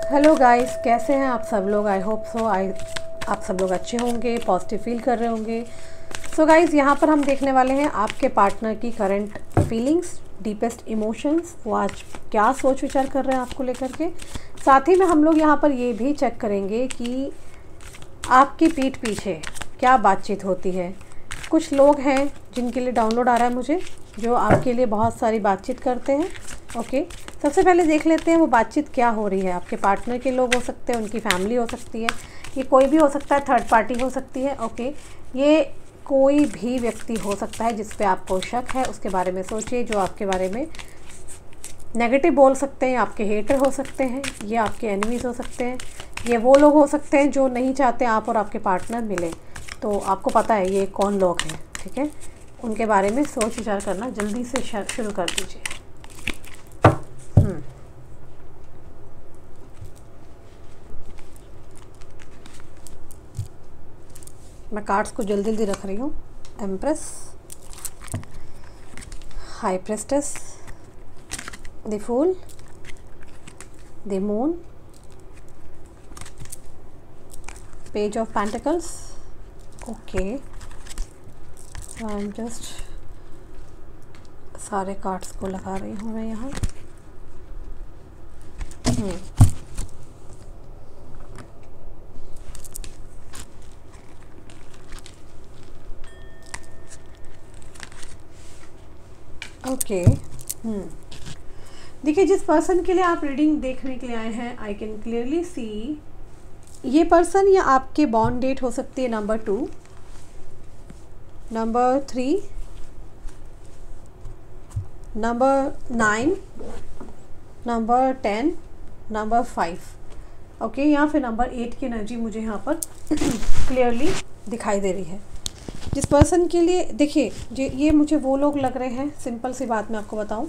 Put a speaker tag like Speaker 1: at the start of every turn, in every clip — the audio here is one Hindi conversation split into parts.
Speaker 1: हेलो गाइस, कैसे हैं आप सब लोग। आई होप सो आप सब लोग अच्छे होंगे, पॉजिटिव फील कर रहे होंगे। सो गाइस, यहाँ पर हम देखने वाले हैं आपके पार्टनर की करंट फीलिंग्स, डीपेस्ट इमोशंस, वो आज क्या सोच विचार कर रहे हैं आपको लेकर के। साथ ही में हम लोग यहाँ पर ये भी चेक करेंगे कि आपकी पीठ पीछे क्या बातचीत होती है। कुछ लोग हैं जिनके लिए डाउनलोड आ रहा है मुझे, जो आपके लिए बहुत सारी बातचीत करते हैं। ओके, सबसे पहले देख लेते हैं वो बातचीत क्या हो रही है। आपके पार्टनर के लोग हो सकते हैं, उनकी फैमिली हो सकती है, ये कोई भी हो सकता है, थर्ड पार्टी हो सकती है। ओके, ये कोई भी व्यक्ति हो सकता है जिस पे आपको शक है, उसके बारे में सोचिए। जो आपके बारे में नेगेटिव बोल सकते हैं, आपके हेटर हो सकते हैं, ये आपके एनिमीज़ हो सकते हैं, ये वो लोग हो सकते हैं जो नहीं चाहते आप और आपके पार्टनर मिले। तो आपको पता है ये कौन लोग हैं, ठीक है। उनके बारे में सोच विचार करना जल्दी से शुरू कर दीजिए। मैं कार्ड्स को जल्दी जल्दी रख रही हूँ। Empress, high priestess, the fool, the moon, page of pentacles. Okay, I am just सारे कार्ड्स को लगा रही हूँ मैं यहाँ। ओके, देखिए, जिस पर्सन के लिए आप रीडिंग देखने के लिए आए हैं, आई कैन क्लियरली सी ये पर्सन या आपके बॉर्न डेट हो सकती है number 2, number 3, number 9, number 10, number 5। Okay, या फिर नंबर 8 की एनर्जी मुझे यहाँ पर क्लियरली दिखाई दे रही है। जिस पर्सन के लिए देखिए, ये मुझे वो लोग लग रहे हैं, सिंपल सी बात मैं आपको बताऊं,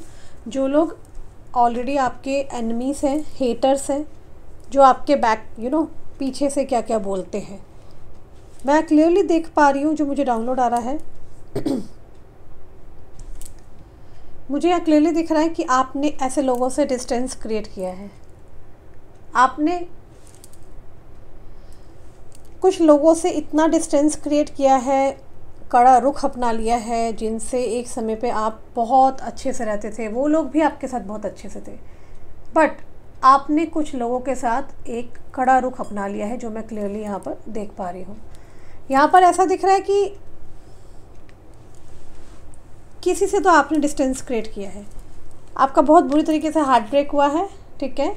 Speaker 1: जो लोग ऑलरेडी आपके एनिमीज़ हैं, हेटर्स हैं, जो आपके बैक पीछे से क्या क्या बोलते हैं। मैं क्लियरली देख पा रही हूँ, जो मुझे डाउनलोड आ रहा है मुझे यहाँ क्लियरली दिख रहा है कि आपने ऐसे लोगों से डिस्टेंस क्रिएट किया है। आपने कुछ लोगों से इतना डिस्टेंस क्रिएट किया है, कड़ा रुख अपना लिया है, जिनसे एक समय पे आप बहुत अच्छे से रहते थे, वो लोग भी आपके साथ बहुत अच्छे से थे, बट आपने कुछ लोगों के साथ एक कड़ा रुख अपना लिया है, जो मैं क्लियरली यहाँ पर देख पा रही हूँ। यहाँ पर ऐसा दिख रहा है कि किसी से तो आपने डिस्टेंस क्रिएट किया है, आपका बहुत बुरी तरीके से हार्ट ब्रेक हुआ है, ठीक है।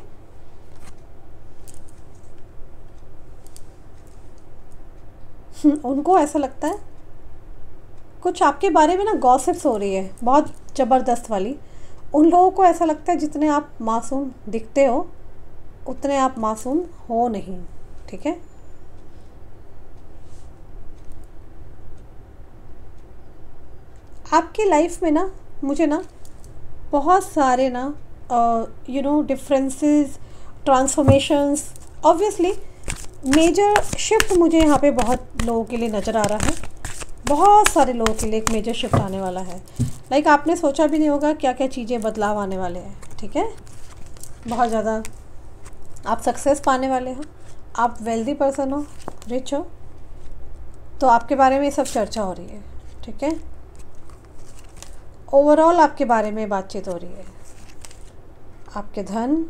Speaker 1: उनको ऐसा लगता है कुछ आपके बारे में ना गॉसिप्स हो रही है बहुत ज़बरदस्त वाली। उन लोगों को ऐसा लगता है जितने आप मासूम दिखते हो उतने आप मासूम हो नहीं, ठीक है। आपकी लाइफ में ना मुझे ना बहुत सारे ना differences, transformations, obviously major shift मुझे यहाँ पे बहुत लोगों के लिए नज़र आ रहा है। बहुत सारे लोगों के लिए एक मेजर शिफ्ट आने वाला है। लाइक आपने सोचा भी नहीं होगा क्या क्या चीज़ें बदलाव आने वाले हैं, ठीक है। बहुत ज़्यादा आप सक्सेस पाने वाले हो, आप वेल्दी पर्सन हो, रिच हो, तो आपके बारे में सब चर्चा हो रही है, ठीक है। ओवरऑल आपके बारे में बातचीत हो रही है। आपके धन,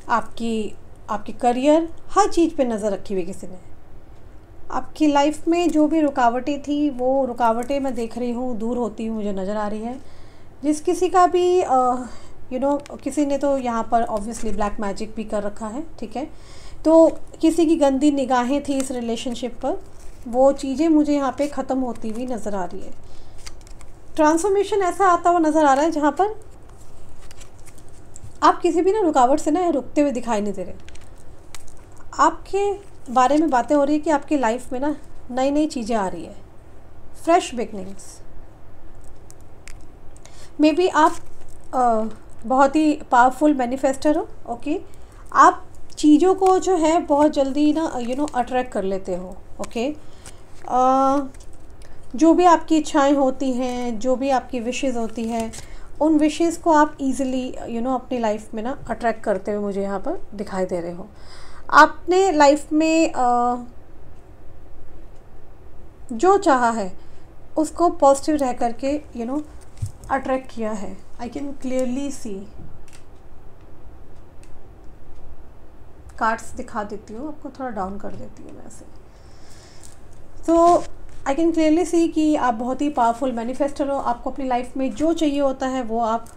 Speaker 1: आपकी करियर, हर चीज़ पे नज़र रखी हुई किसी ने। आपकी लाइफ में जो भी रुकावटें थी, वो रुकावटें मैं देख रही हूँ दूर होती हुई मुझे नज़र आ रही है। जिस किसी का भी किसी ने तो यहाँ पर ऑब्वियसली ब्लैक मैजिक भी कर रखा है, ठीक है। तो किसी की गंदी निगाहें थी इस रिलेशनशिप पर, वो चीज़ें मुझे यहाँ पे ख़त्म होती हुई नज़र आ रही है। ट्रांसफॉर्मेशन ऐसा आता हुआ नज़र आ रहा है जहाँ पर आप किसी भी ना रुकावट से ना रुकते हुए दिखाई नहीं दे रहे। आपके बारे में बातें हो रही है कि आपकी लाइफ में ना नई नई चीज़ें आ रही है, फ्रेश बिगनिंग्स। मे बी आप बहुत ही पावरफुल मैनिफेस्टर हो, ओके। आप चीज़ों को जो है बहुत जल्दी ना अट्रैक्ट कर लेते हो, ओके। जो भी आपकी इच्छाएं होती हैं, जो भी आपकी विशेज़ होती हैं, उन विशेज़ को आप इजीली अपनी लाइफ में ना अट्रैक्ट करते हुए मुझे यहाँ पर दिखाई दे रहे हो। आपने लाइफ में जो चाहा है उसको पॉजिटिव रह करके अट्रैक्ट किया है। I can clearly see. Cards दिखा देती हूँ आपको, थोड़ा डाउन कर देती हूँ मैं ऐसे। तो आई कैन क्लियरली सी कि आप बहुत ही पावरफुल मैनिफेस्टर हो। आपको अपनी लाइफ में जो चाहिए होता है वो आप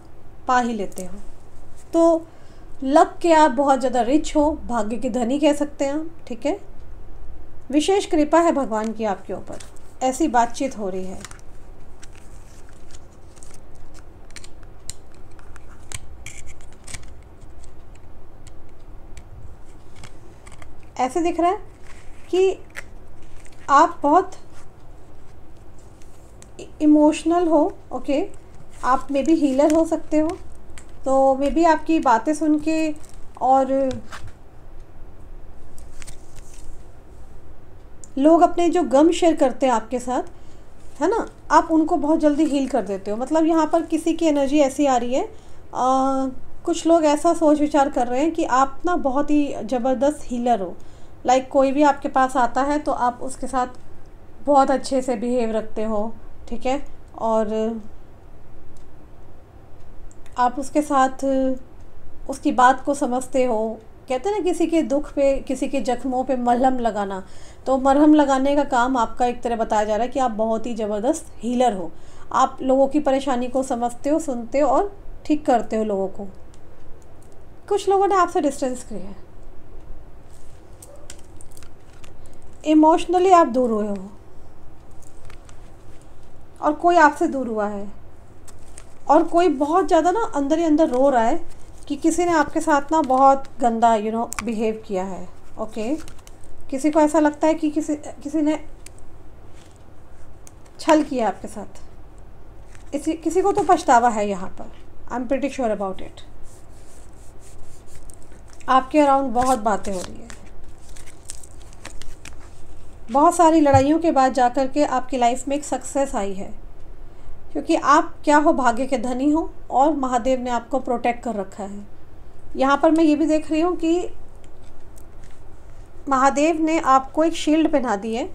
Speaker 1: पा ही लेते हो। तो लक के आप बहुत ज़्यादा रिच हो, भाग्य के धनी कह सकते हैं, ठीक है। विशेष कृपा है भगवान की आपके ऊपर, ऐसी बातचीत हो रही है। ऐसे दिख रहा है कि आप बहुत इमोशनल हो, ओके। आप मे बी हीलर हो सकते हो, तो मे बी आपकी बातें सुन के और लोग अपने जो गम शेयर करते हैं आपके साथ, है ना, आप उनको बहुत जल्दी हील कर देते हो। मतलब यहाँ पर किसी की एनर्जी ऐसी आ रही है, कुछ लोग ऐसा सोच विचार कर रहे हैं कि आप ना बहुत ही ज़बरदस्त हीलर हो। लाइक कोई भी आपके पास आता है तो आप उसके साथ बहुत अच्छे से बिहेव रखते हो, ठीक है, और आप उसके साथ उसकी बात को समझते हो। कहते हैं ना, किसी के दुख पे, किसी के जख्मों पे मलहम लगाना, तो मरहम लगाने का काम आपका एक तरह बताया जा रहा है कि आप बहुत ही ज़बरदस्त हीलर हो। आप लोगों की परेशानी को समझते हो, सुनते हो और ठीक करते हो लोगों को। कुछ लोगों ने आपसे डिस्टेंस किया है, इमोशनली आप दूर हुए हो और कोई आपसे दूर हुआ है, और कोई बहुत ज़्यादा ना अंदर ही अंदर रो रहा है कि किसी ने आपके साथ ना बहुत गंदा बिहेव किया है, ओके। किसी को ऐसा लगता है कि किसी ने छल किया आपके साथ। किसी को तो पछतावा है यहाँ पर। I am pretty sure about it. आपके अराउंड बहुत बातें हो रही है। बहुत सारी लड़ाइयों के बाद जाकर के आपकी लाइफ में एक सक्सेस आई है, क्योंकि आप क्या हो, भाग्य के धनी हो और महादेव ने आपको प्रोटेक्ट कर रखा है। यहाँ पर मैं ये भी देख रही हूँ कि महादेव ने आपको एक शील्ड पहना दी है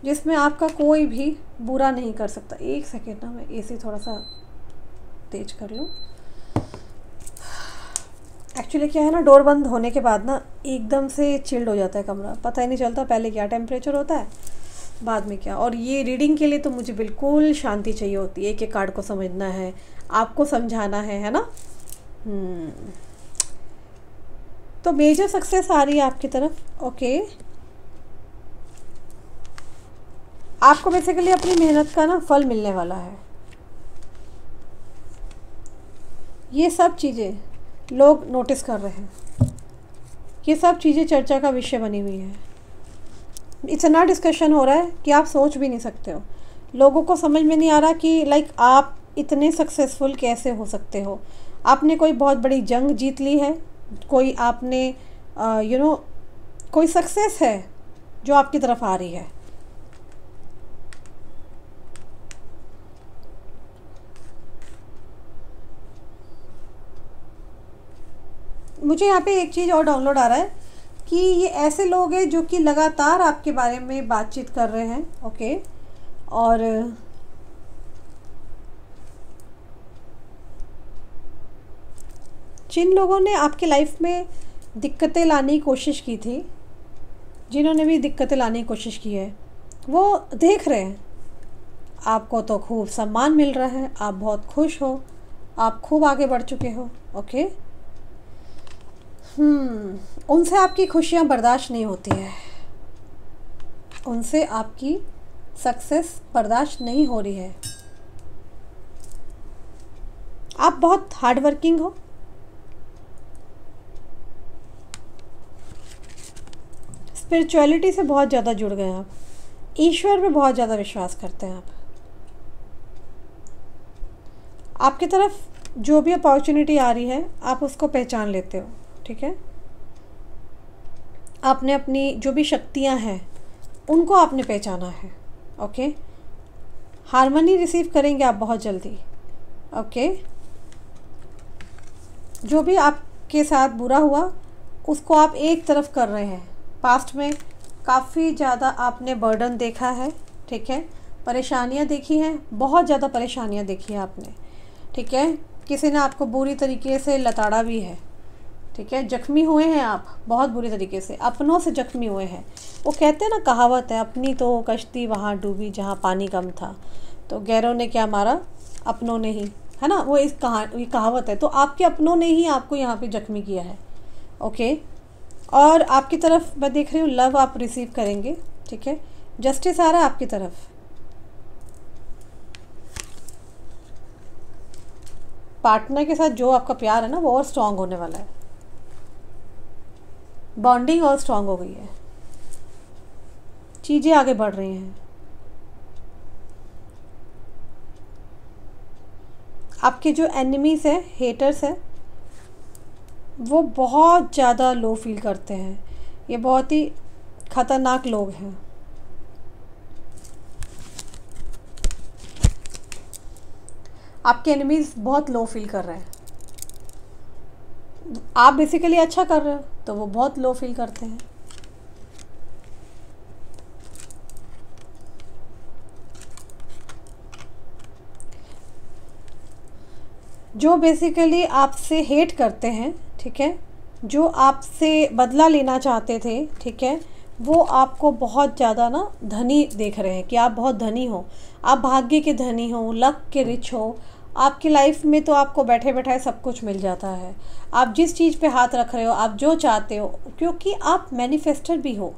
Speaker 1: जिसमें आपका कोई भी बुरा नहीं कर सकता। एक सेकेंड ना, मैं एसी थोड़ा सा तेज कर लूँ। एक्चुअली क्या है ना, डोर बंद होने के बाद ना एकदम से चिल्ड हो जाता है कमरा, पता ही नहीं चलता पहले क्या टेम्परेचर होता है, बाद में क्या। और ये रीडिंग के लिए तो मुझे बिल्कुल शांति चाहिए होती है। एक एक कार्ड को समझना है, आपको समझाना है ना। तो मेजर सक्सेस आ रही है आपकी तरफ, ओके। आपको बेसिकली अपनी मेहनत का ना फल मिलने वाला है। ये सब चीज़ें लोग नोटिस कर रहे हैं, ये सब चीज़ें चर्चा का विषय बनी हुई है। इतना डिस्कशन हो रहा है कि आप सोच भी नहीं सकते हो। लोगों को समझ में नहीं आ रहा कि लाइक आप इतने सक्सेसफुल कैसे हो सकते हो। आपने कोई बहुत बड़ी जंग जीत ली है, कोई आपने कोई सक्सेस है जो आपकी तरफ आ रही है। मुझे यहाँ पे एक चीज़ और डाउनलोड आ रहा है कि ये ऐसे लोग हैं जो कि लगातार आपके बारे में बातचीत कर रहे हैं, ओके। और जिन लोगों ने आपकी लाइफ में दिक्कतें लाने की कोशिश की थी, जिन्होंने भी दिक्कतें लाने की कोशिश की है, वो देख रहे हैं आपको तो खूब सम्मान मिल रहा है, आप बहुत खुश हो, आप खूब आगे बढ़ चुके हो, ओके। उनसे आपकी खुशियाँ बर्दाश्त नहीं होती है, उनसे आपकी सक्सेस बर्दाश्त नहीं हो रही है। आप बहुत हार्ड वर्किंग हो, स्पिरिचुअलिटी से बहुत ज़्यादा जुड़ गए आप, ईश्वर पे बहुत ज़्यादा विश्वास करते हैं आप। आपकी तरफ जो भी अपॉर्चुनिटी आ रही है आप उसको पहचान लेते हो, ठीक है। आपने अपनी जो भी शक्तियां हैं उनको आपने पहचाना है, ओके। हार्मनी रिसीव करेंगे आप बहुत जल्दी, ओके। जो भी आपके साथ बुरा हुआ उसको आप एक तरफ कर रहे हैं। पास्ट में काफ़ी ज़्यादा आपने बर्डन देखा है, ठीक है, परेशानियां देखी हैं, बहुत ज़्यादा परेशानियां देखी हैं आपने, ठीक है। किसी ने आपको बुरी तरीके से लताड़ा भी है, ठीक है, जख्मी हुए हैं आप बहुत बुरी तरीके से, अपनों से जख्मी हुए हैं। वो कहते हैं ना, कहावत है, अपनी तो कश्ती वहाँ डूबी जहाँ पानी कम था, तो गैरों ने क्या मारा अपनों ने ही, है ना, वो ये कहावत है। तो आपके अपनों ने ही आपको यहाँ पे जख्मी किया है, ओके। और आपकी तरफ मैं देख रही हूँ लव आप रिसीव करेंगे, ठीक है, जस्टिस आ रहा है आपकी तरफ। पार्टनर के साथ जो आपका प्यार है ना वो और स्ट्रांग होने वाला है, बॉन्डिंग और स्ट्रांग हो गई है, चीज़ें आगे बढ़ रही हैं। आपके जो एनिमीज है, हेटर्स है, वो बहुत ज़्यादा लो फील करते हैं। ये बहुत ही ख़तरनाक लोग हैं। आपके एनिमीज बहुत लो फील कर रहे हैं। आप बेसिकली अच्छा कर रहे हो तो वो बहुत लो फील करते हैं। जो बेसिकली आपसे हेट करते हैं, ठीक है, जो आपसे बदला लेना चाहते थे, ठीक है, वो आपको बहुत ज़्यादा ना धनी देख रहे हैं कि आप बहुत धनी हो, आप भाग्य के धनी हो, लक के रिच हो। आपकी लाइफ में तो आपको बैठे बैठाए सब कुछ मिल जाता है। आप जिस चीज़ पे हाथ रख रहे हो, आप जो चाहते हो, क्योंकि आप मैनिफेस्टर भी हो।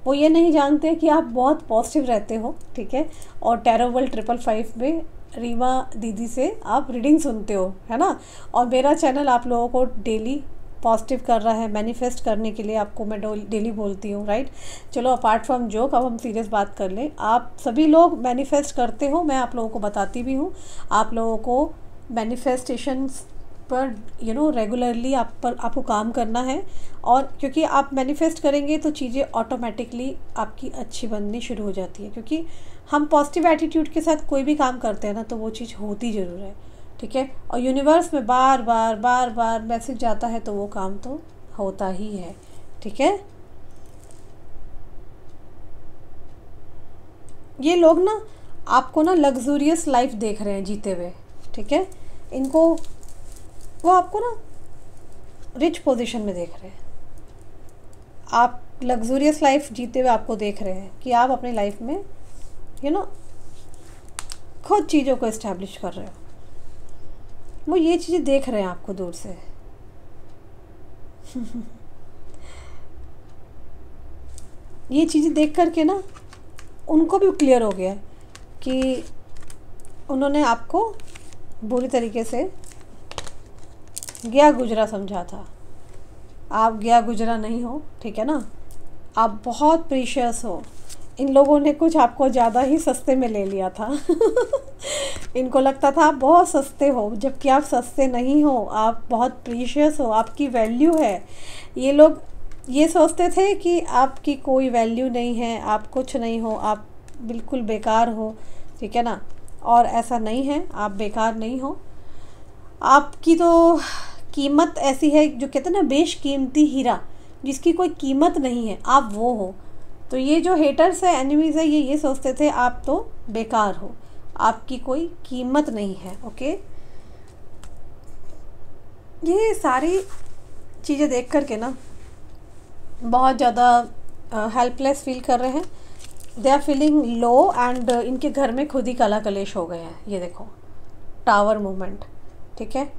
Speaker 1: वो ये नहीं जानते कि आप बहुत पॉजिटिव रहते हो, ठीक है। और टैरो वर्ल्ड 555 में रीमा दीदी से आप रीडिंग सुनते हो, है ना। और मेरा चैनल आप लोगों को डेली पॉजिटिव कर रहा है, मैनिफेस्ट करने के लिए आपको मैं डेली बोलती हूँ, राइट। चलो अपार्ट फ्रॉम जोक अब हम सीरियस बात कर लें। आप सभी लोग मैनिफेस्ट करते हो, मैं आप लोगों को बताती भी हूँ। आप लोगों को मैनिफेस्टेशंस पर रेगुलरली आपको काम करना है। और क्योंकि आप मैनिफेस्ट करेंगे तो चीज़ें ऑटोमेटिकली आपकी अच्छी बननी शुरू हो जाती है, क्योंकि हम पॉजिटिव एटीट्यूड के साथ कोई भी काम करते हैं ना तो वो चीज़ होती ज़रूर है, ठीक है। और यूनिवर्स में बार बार मैसेज जाता है तो वो काम तो होता ही है, ठीक है। ये लोग ना आपको ना लग्जूरियस लाइफ देख रहे हैं जीते हुए, ठीक है। इनको वो आपको ना रिच पोजीशन में देख रहे हैं। आप लग्जूरियस लाइफ जीते हुए आपको देख रहे हैं कि आप अपनी लाइफ में खुद चीज़ों को इस्टेब्लिश कर रहे हो। वो ये चीज़ें देख रहे हैं आपको दूर से। ये चीज़ें देख कर के ना उनको भी क्लियर हो गया कि उन्होंने आपको बुरी तरीके से गया गुजरा समझा था। आप गया गुजरा नहीं हो, ठीक है ना। आप बहुत प्रीशियस हो। इन लोगों ने कुछ आपको ज़्यादा ही सस्ते में ले लिया था। इनको लगता था आप बहुत सस्ते हो, जबकि आप सस्ते नहीं हो, आप बहुत प्रीशियस हो, आपकी वैल्यू है। ये लोग ये सोचते थे कि आपकी कोई वैल्यू नहीं है, आप कुछ नहीं हो, आप बिल्कुल बेकार हो, ठीक है ना। और ऐसा नहीं है, आप बेकार नहीं हो। आपकी तो कीमत ऐसी है, जो कहते हैं ना बेशकीमती हीरा, जिसकी कोई कीमत नहीं है, आप वो हो। तो ये जो हेटर्स है, एनिमीज़ है, ये सोचते थे आप तो बेकार हो, आपकी कोई कीमत नहीं है, ओके। ये सारी चीज़ें देख कर के ना बहुत ज़्यादा हेल्पलेस फील कर रहे हैं। They are feeling low and इनके घर में खुद ही कला कलेश हो गए हैं। ये देखो टावर मूवमेंट, ठीक है।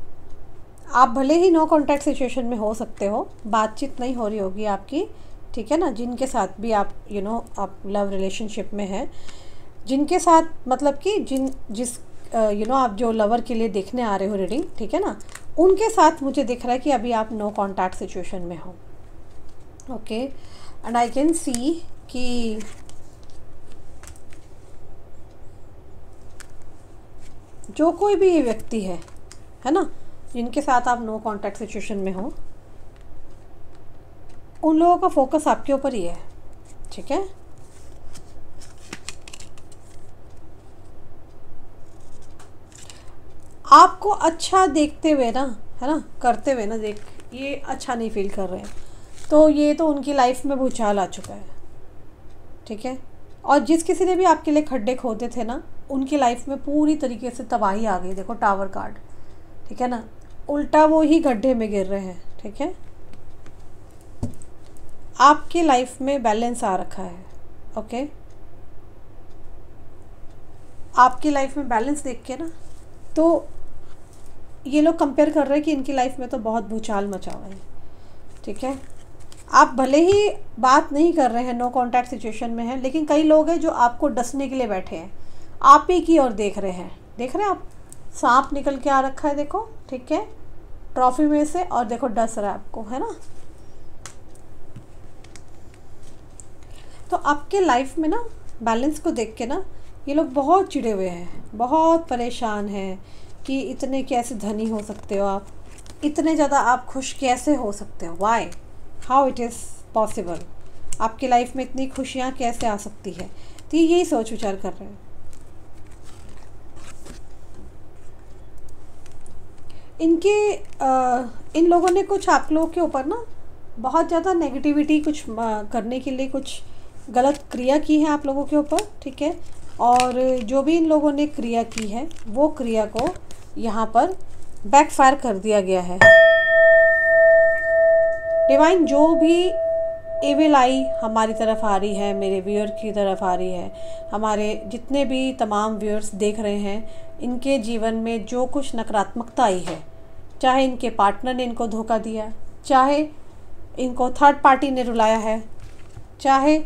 Speaker 1: आप भले ही नो कॉन्टैक्ट सिचुएशन में हो सकते हो, बातचीत नहीं हो रही होगी आपकी, ठीक है ना। जिनके साथ भी आप आप लव रिलेशनशिप में हैं, जिनके साथ मतलब कि जिस आप जो लवर के लिए देखने आ रहे हो रीडिंग, ठीक है ना, उनके साथ मुझे दिख रहा है कि अभी आप नो कॉन्टैक्ट सिचुएशन में हो, okay. And I can see कि जो कोई भी ये व्यक्ति है ना, जिनके साथ आप नो कॉन्टैक्ट सिचुएशन में हो, उन लोगों का फोकस आपके ऊपर ही है, ठीक है। आपको अच्छा देखते हुए ना, है ना, करते हुए ना देख ये अच्छा नहीं फील कर रहे हैं, तो ये तो उनकी लाइफ में भूचाल आ चुका है, ठीक है। और जिस किसी ने भी आपके लिए खड्डे खोदे थे ना, उनकी लाइफ में पूरी तरीके से तबाही आ गई। देखो टावर कार्ड, ठीक है ना, उल्टा वो ही गड्ढे में गिर रहे हैं, ठीक है। आपके लाइफ में बैलेंस आ रखा है, ओके। आपकी लाइफ में बैलेंस देख के ना, तो ये लोग कंपेयर कर रहे हैं कि इनकी लाइफ में तो बहुत भूचाल मचा हुआ है, ठीक है। आप भले ही बात नहीं कर रहे हैं, नो कांटेक्ट सिचुएशन में है, लेकिन कई लोग हैं जो आपको डसने के लिए बैठे हैं, आप ही की ओर देख रहे हैं। देख रहे हैं आप, सांप निकल के आ रखा है, देखो, ठीक है, ट्रॉफी में से, और देखो डस रहा है आपको, है ना। तो आपके लाइफ में ना बैलेंस को देख के ना ये लोग बहुत चिढ़े हुए हैं, बहुत परेशान हैं कि इतने कैसे धनी हो सकते हो आप, इतने ज़्यादा आप खुश कैसे हो सकते हो, why, how it is possible, आपकी लाइफ में इतनी खुशियाँ कैसे आ सकती है। तो ये यही सोच विचार कर रहे हैं। इन लोगों ने कुछ आप लोगों के ऊपर ना बहुत ज़्यादा नेगेटिविटी कुछ करने के लिए कुछ गलत क्रिया की है आप लोगों के ऊपर, ठीक है। और जो भी इन लोगों ने क्रिया की है वो क्रिया को यहाँ पर बैकफायर कर दिया गया है। डिवाइन, जो भी एविल आई हमारी तरफ आ रही है, मेरे व्यूअर की तरफ आ रही है, हमारे जितने भी तमाम व्यूअर्स देख रहे हैं, इनके जीवन में जो कुछ नकारात्मकता आई है, चाहे इनके पार्टनर ने इनको धोखा दिया, चाहे इनको थर्ड पार्टी ने रुलाया है, चाहे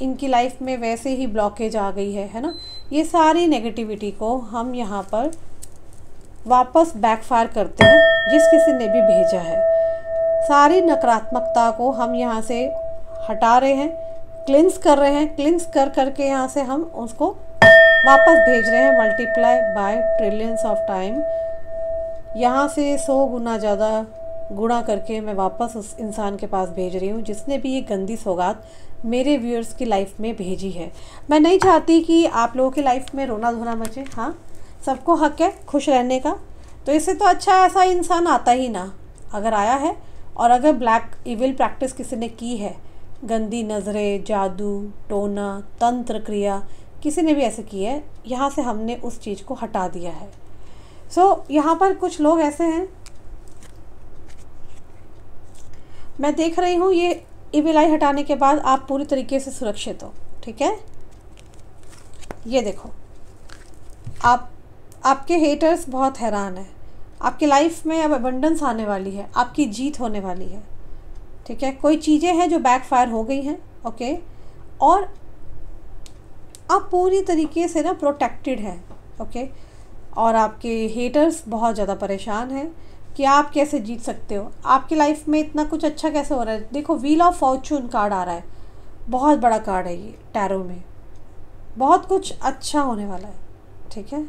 Speaker 1: इनकी लाइफ में वैसे ही ब्लॉकेज आ गई है ना, ये सारी नेगेटिविटी को हम यहाँ पर वापस बैकफायर करते हैं जिस किसी ने भी भेजा है। सारी नकारात्मकता को हम यहाँ से हटा रहे हैं, क्लिंस कर रहे हैं, क्लिंस कर करके यहाँ से हम उसको वापस भेज रहे हैं multiply by trillions of time. यहाँ से 100 गुना ज़्यादा गुणा करके मैं वापस उस इंसान के पास भेज रही हूँ जिसने भी ये गंदी सौगात मेरे व्यूअर्स की लाइफ में भेजी है। मैं नहीं चाहती कि आप लोगों की लाइफ में रोना धोना मचे, हाँ, सबको हक है खुश रहने का, तो इससे तो अच्छा ऐसा इंसान आता ही ना। अगर आया है और अगर ब्लैक इविल प्रैक्टिस किसी ने की है, गंदी नज़रें, जादू टोना, तंत्र क्रिया किसी ने भी ऐसे की है, यहाँ से हमने उस चीज़ को हटा दिया है। यहाँ पर कुछ लोग ऐसे हैं, मैं देख रही हूँ ये इविल आई हटाने के बाद आप पूरी तरीके से सुरक्षित हो, ठीक है। ये देखो, आपके हेटर्स बहुत हैरान हैं, आपकी लाइफ में अब अबंडेंस आने वाली है, आपकी जीत होने वाली है, ठीक है। कोई चीज़ें हैं जो बैकफायर हो गई हैं, ओके, और आप पूरी तरीके से ना प्रोटेक्टेड हैं, ओके। और आपके हेटर्स बहुत ज़्यादा परेशान हैं कि आप कैसे जीत सकते हो, आपकी लाइफ में इतना कुछ अच्छा कैसे हो रहा है। देखो व्हील ऑफ फॉर्चून कार्ड आ रहा है, बहुत बड़ा कार्ड है ये टैरो में, बहुत कुछ अच्छा होने वाला है, ठीक है।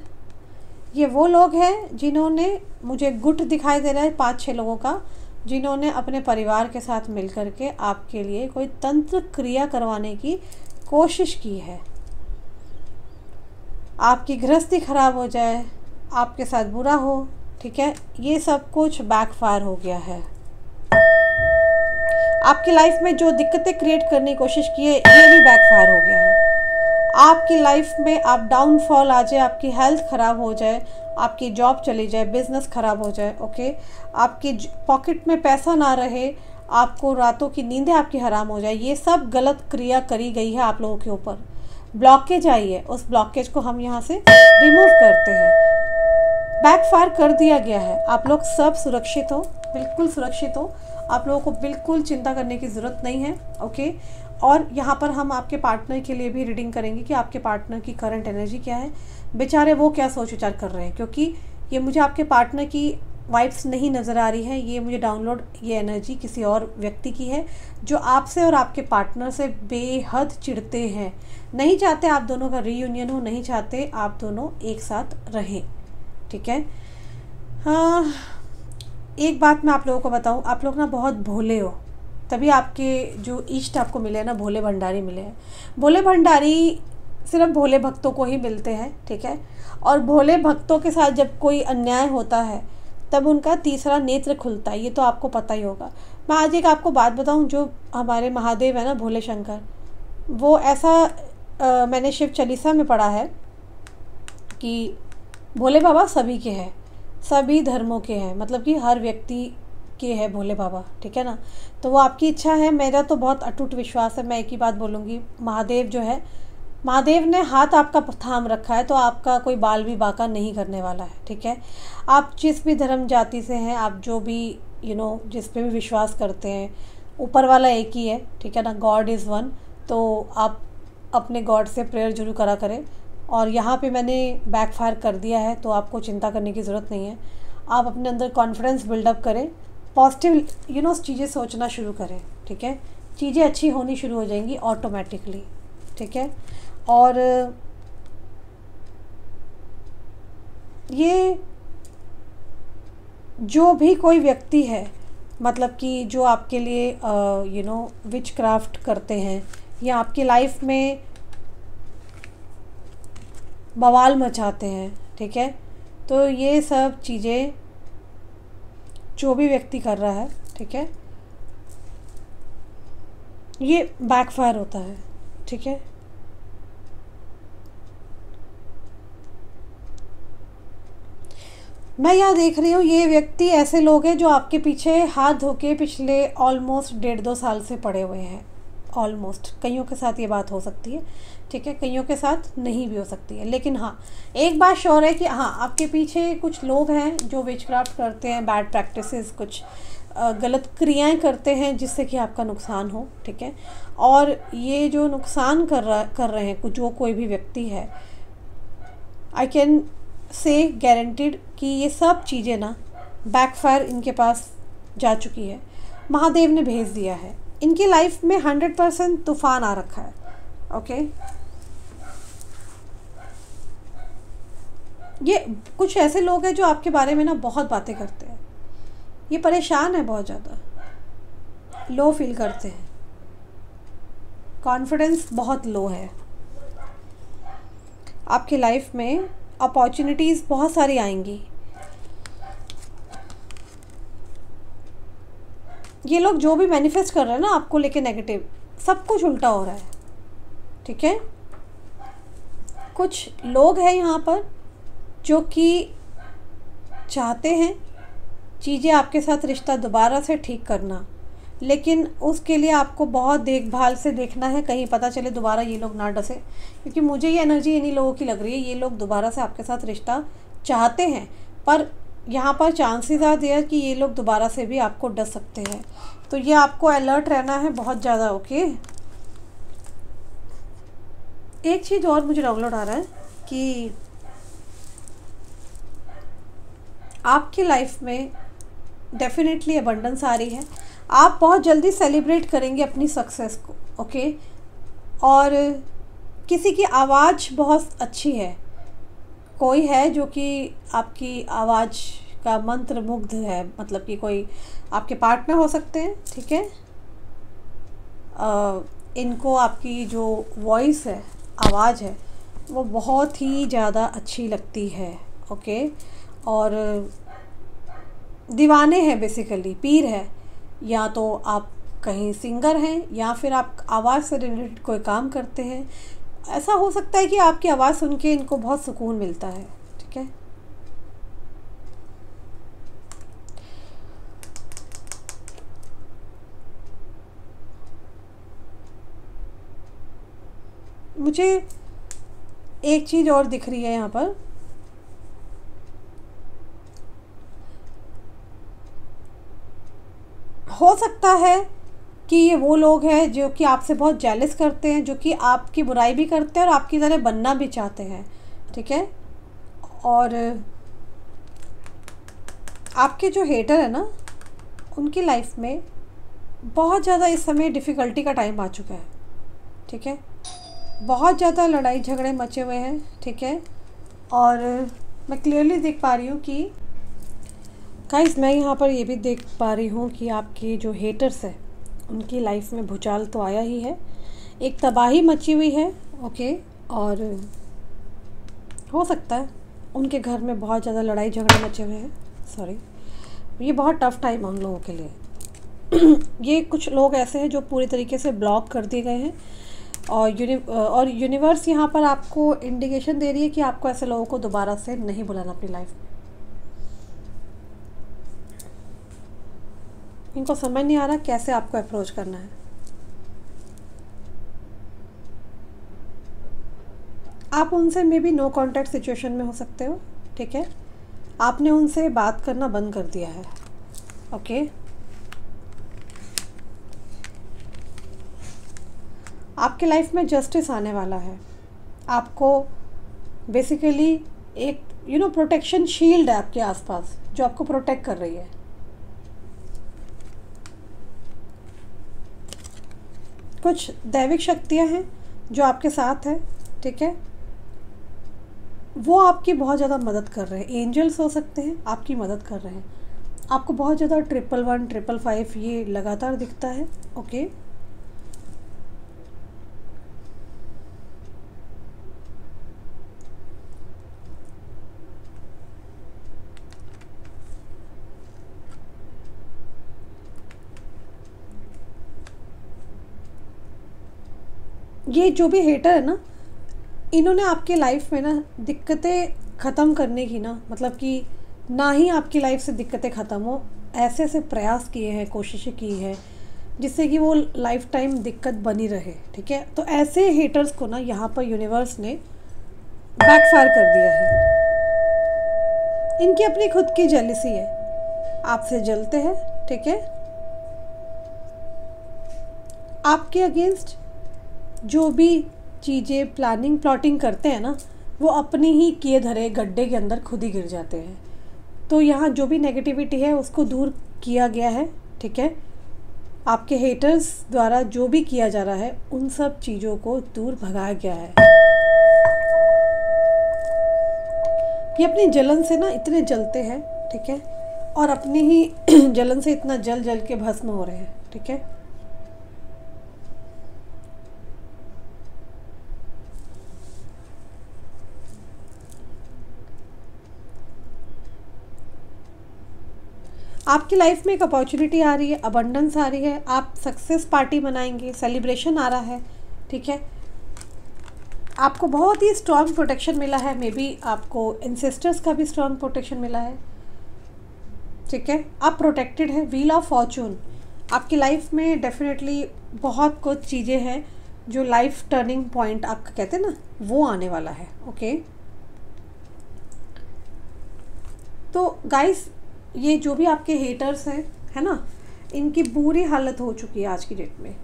Speaker 1: ये वो लोग हैं जिन्होंने, मुझे गुट दिखाई दे रहा है 5-6 लोगों का, जिन्होंने अपने परिवार के साथ मिल कर के आपके लिए कोई तंत्र क्रिया करवाने की कोशिश की है। आपकी गृहस्थी खराब हो जाए, आपके साथ बुरा हो, ठीक है, ये सब कुछ बैकफायर हो गया है। आपकी लाइफ में जो दिक्कतें क्रिएट करने की कोशिश की है ये भी बैकफायर हो गया है। आपकी लाइफ में आप डाउनफॉल आ जाए, आपकी हेल्थ ख़राब हो जाए, आपकी जॉब चली जाए, बिजनेस ख़राब हो जाए, ओके, आपकी पॉकेट में पैसा ना रहे, आपको रातों की नींदें आपकी हराम हो जाए, ये सब गलत क्रिया करी गई है आप लोगों के ऊपर। ब्लॉकेज आई है, उस ब्लॉकेज को हम यहाँ से रिमूव करते हैं, बैकफायर कर दिया गया है। आप लोग सब सुरक्षित हो, बिल्कुल सुरक्षित हो, आप लोगों को बिल्कुल चिंता करने की ज़रूरत नहीं है, ओके। और यहाँ पर हम आपके पार्टनर के लिए भी रीडिंग करेंगे कि आपके पार्टनर की करंट एनर्जी क्या है, बेचारे वो क्या सोच विचार कर रहे हैं, क्योंकि ये मुझे आपके पार्टनर की वाइब्स नहीं नज़र आ रही है, ये मुझे डाउनलोड, ये एनर्जी किसी और व्यक्ति की है जो आपसे और आपके पार्टनर से बेहद चिढ़ते हैं, नहीं चाहते आप दोनों का रीयूनियन हो, नहीं चाहते आप दोनों एक साथ रहें, ठीक है। हाँ, एक बात मैं आप लोगों को बताऊं, आप लोग ना बहुत भोले हो, तभी आपके जो इष्ट आपको मिले हैं ना, भोले भंडारी मिले हैं। भोले भंडारी सिर्फ भोले भक्तों को ही मिलते हैं, ठीक है। और भोले भक्तों के साथ जब कोई अन्याय होता है तब उनका तीसरा नेत्र खुलता है, ये तो आपको पता ही होगा। मैं आज एक आपको बात बताऊं, जो हमारे महादेव है ना, भोले शंकर, वो ऐसा मैंने शिव चालीसा में पढ़ा है कि भोले बाबा सभी के हैं, सभी धर्मों के हैं, मतलब कि हर व्यक्ति के है भोले बाबा, ठीक है ना। तो वो आपकी इच्छा है, मेरा तो बहुत अटूट विश्वास है। मैं एक ही बात बोलूँगी, महादेव जो है, महादेव ने हाथ आपका थाम रखा है, तो आपका कोई बाल भी बाका नहीं करने वाला है, ठीक है। आप जिस भी धर्म जाति से हैं, आप जो भी जिस पे भी विश्वास करते हैं, ऊपर वाला एक ही है, ठीक है ना, गॉड इज़ वन। तो आप अपने गॉड से प्रेयर जरूर करा करें। और यहाँ पे मैंने बैकफायर कर दिया है, तो आपको चिंता करने की ज़रूरत नहीं है। आप अपने अंदर कॉन्फिडेंस बिल्डअप करें, पॉजिटिव चीज़ें सोचना शुरू करें, ठीक है। चीज़ें अच्छी होनी शुरू हो जाएंगी ऑटोमेटिकली, ठीक है। और ये जो भी कोई व्यक्ति है, मतलब कि जो आपके लिए विच क्राफ्ट करते हैं या आपकी लाइफ में बवाल मचाते हैं, ठीक है, तो ये सब चीज़ें जो भी व्यक्ति कर रहा है, ठीक है, ये बैकफायर होता है, ठीक है। मैं यहाँ देख रही हूँ, ये व्यक्ति ऐसे लोग हैं जो आपके पीछे हाथ धो के पिछले ऑलमोस्ट 1.5-2 साल से पड़े हुए हैं। ऑलमोस्ट कईयों के साथ ये बात हो सकती है, ठीक है, कईयों के साथ नहीं भी हो सकती है। लेकिन हाँ, एक बात श्योर है कि हाँ, आपके पीछे कुछ लोग हैं जो विचक्राफ्ट करते हैं, बैड प्रैक्टिसेस, कुछ गलत क्रियाएं करते हैं जिससे कि आपका नुकसान हो, ठीक है। और ये जो नुकसान कर रहे हैं जो कोई भी व्यक्ति है, आई कैन से गारंटीड कि ये सब चीज़ें ना बैकफायर इनके पास जा चुकी है। महादेव ने भेज दिया है, इनकी लाइफ में 100% तूफान आ रखा है, ओके। ये कुछ ऐसे लोग हैं जो आपके बारे में ना बहुत बातें करते हैं, ये परेशान है, बहुत ज़्यादा लो फील करते हैं, कॉन्फिडेंस बहुत लो है। आपकी लाइफ में अपॉर्चुनिटीज़ बहुत सारी आएंगी। ये लोग जो भी मैनिफेस्ट कर रहे हैं ना आपको लेके नेगेटिव, सब कुछ उल्टा हो रहा है, ठीक है। कुछ लोग हैं यहाँ पर जो कि चाहते हैं चीज़ें आपके साथ रिश्ता दोबारा से ठीक करना, लेकिन उसके लिए आपको बहुत देखभाल से देखना है, कहीं पता चले दोबारा ये लोग ना डसे। क्योंकि मुझे ये एनर्जी इन्हीं लोगों की लग रही है, ये लोग दोबारा से आपके साथ रिश्ता चाहते हैं, पर यहाँ पर चांसेस आर देयर कि ये लोग दोबारा से भी आपको डस सकते हैं। तो ये आपको अलर्ट रहना है बहुत ज़्यादा, ओके। एक चीज़ और मुझे डाउनलोड आ रहा है कि आपकी लाइफ में डेफिनेटली अबंडेंस आ रही है, आप बहुत जल्दी सेलिब्रेट करेंगे अपनी सक्सेस को, ओके। और किसी की आवाज़ बहुत अच्छी है, कोई है जो कि आपकी आवाज़ का मंत्र मुग्ध है, मतलब कि कोई आपके पार्टनर हो सकते हैं, ठीक है। इनको आपकी जो वॉइस है, आवाज़ है, वो बहुत ही ज़्यादा अच्छी लगती है, ओके। और दीवाने हैं, बेसिकली पीर है, या तो आप कहीं सिंगर हैं या फिर आप आवाज़ से रिलेटेड कोई काम करते हैं। ऐसा हो सकता है कि आपकी आवाज़ सुन के इनको बहुत सुकून मिलता है, ठीक है। मुझे एक चीज़ और दिख रही है यहाँ पर, हो सकता है कि ये वो लोग हैं जो कि आपसे बहुत जेलस करते हैं, जो कि आपकी बुराई भी करते हैं और आपकी तरह बनना भी चाहते हैं, ठीक है। और आपके जो हेटर है ना, उनकी लाइफ में बहुत ज़्यादा इस समय डिफ़िकल्टी का टाइम आ चुका है, ठीक है। बहुत ज़्यादा लड़ाई झगड़े मचे हुए हैं, ठीक है। और मैं क्लियरली देख पा रही हूँ कि गाइस, मैं यहाँ पर ये भी देख पा रही हूँ कि आपके जो हेटर्स हैं उनकी लाइफ में भूचाल तो आया ही है, एक तबाही मची हुई है, ओके। और हो सकता है उनके घर में बहुत ज़्यादा लड़ाई झगड़े मचे हुए हैं, सॉरी, ये बहुत टफ टाइम है उन लोगों के लिए। ये कुछ लोग ऐसे हैं जो पूरी तरीके से ब्लॉक कर दिए गए हैं, और यूनिवर्स यहाँ पर आपको इंडिकेशन दे रही है कि आपको ऐसे लोगों को दोबारा से नहीं बुलाना अपनी लाइफ में। इनको समझ नहीं आ रहा कैसे आपको अप्रोच करना है। आप उनसे maybe no contact situation में हो सकते हो, ठीक है। आपने उनसे बात करना बंद कर दिया है, ओके। आपके लाइफ में जस्टिस आने वाला है। आपको बेसिकली एक प्रोटेक्शन शील्ड है आपके आसपास जो आपको प्रोटेक्ट कर रही है। कुछ दैविक शक्तियां हैं जो आपके साथ है, ठीक है। वो आपकी बहुत ज़्यादा मदद कर रहे हैं। एंजल्स हो सकते हैं, आपकी मदद कर रहे हैं। आपको बहुत ज़्यादा 111, 555 ये लगातार दिखता है, ओके। ये जो भी हेटर है ना, इन्होंने आपके लाइफ में ना दिक्कतें ख़त्म करने की ना, मतलब कि ना ही आपकी लाइफ से दिक्कतें ख़त्म हो, ऐसे ऐसे प्रयास किए हैं, कोशिशें की है जिससे कि वो लाइफ टाइम दिक्कत बनी रहे, ठीक है। तो ऐसे हेटर्स को ना यहाँ पर यूनिवर्स ने बैकफायर कर दिया है। इनकी अपनी खुद की जेलसी है, आपसे जलते हैं, ठीक है। आपके अगेंस्ट जो भी चीज़ें प्लानिंग प्लॉटिंग करते हैं ना, वो अपनी ही किए धरे गड्ढे के अंदर खुद ही गिर जाते हैं। तो यहाँ जो भी नेगेटिविटी है उसको दूर किया गया है, ठीक है। आपके हेटर्स द्वारा जो भी किया जा रहा है उन सब चीज़ों को दूर भगाया गया है। ये अपनी जलन से ना इतने जलते हैं, ठीक है, और अपनी ही जलन से इतना जल जल के भस्म हो रहे हैं, ठीक है। आपकी लाइफ में एक अपॉर्चुनिटी आ रही है, अबंडेंस आ रही है, आप सक्सेस पार्टी मनाएंगे, सेलिब्रेशन आ रहा है, ठीक है। आपको बहुत ही स्ट्रॉन्ग प्रोटेक्शन मिला है, मे बी आपको एंसेस्टर्स का भी स्ट्रॉन्ग प्रोटेक्शन मिला है, ठीक है। आप प्रोटेक्टेड है। व्हील ऑफ फॉर्चून आपकी लाइफ में डेफिनेटली बहुत कुछ चीज़ें हैं जो लाइफ टर्निंग पॉइंट आपका कहते हैं ना, वो आने वाला है, ओके। तो गाइस, ये जो भी आपके हेटर्स हैं, है ना, इनकी बुरी हालत हो चुकी है आज की डेट में।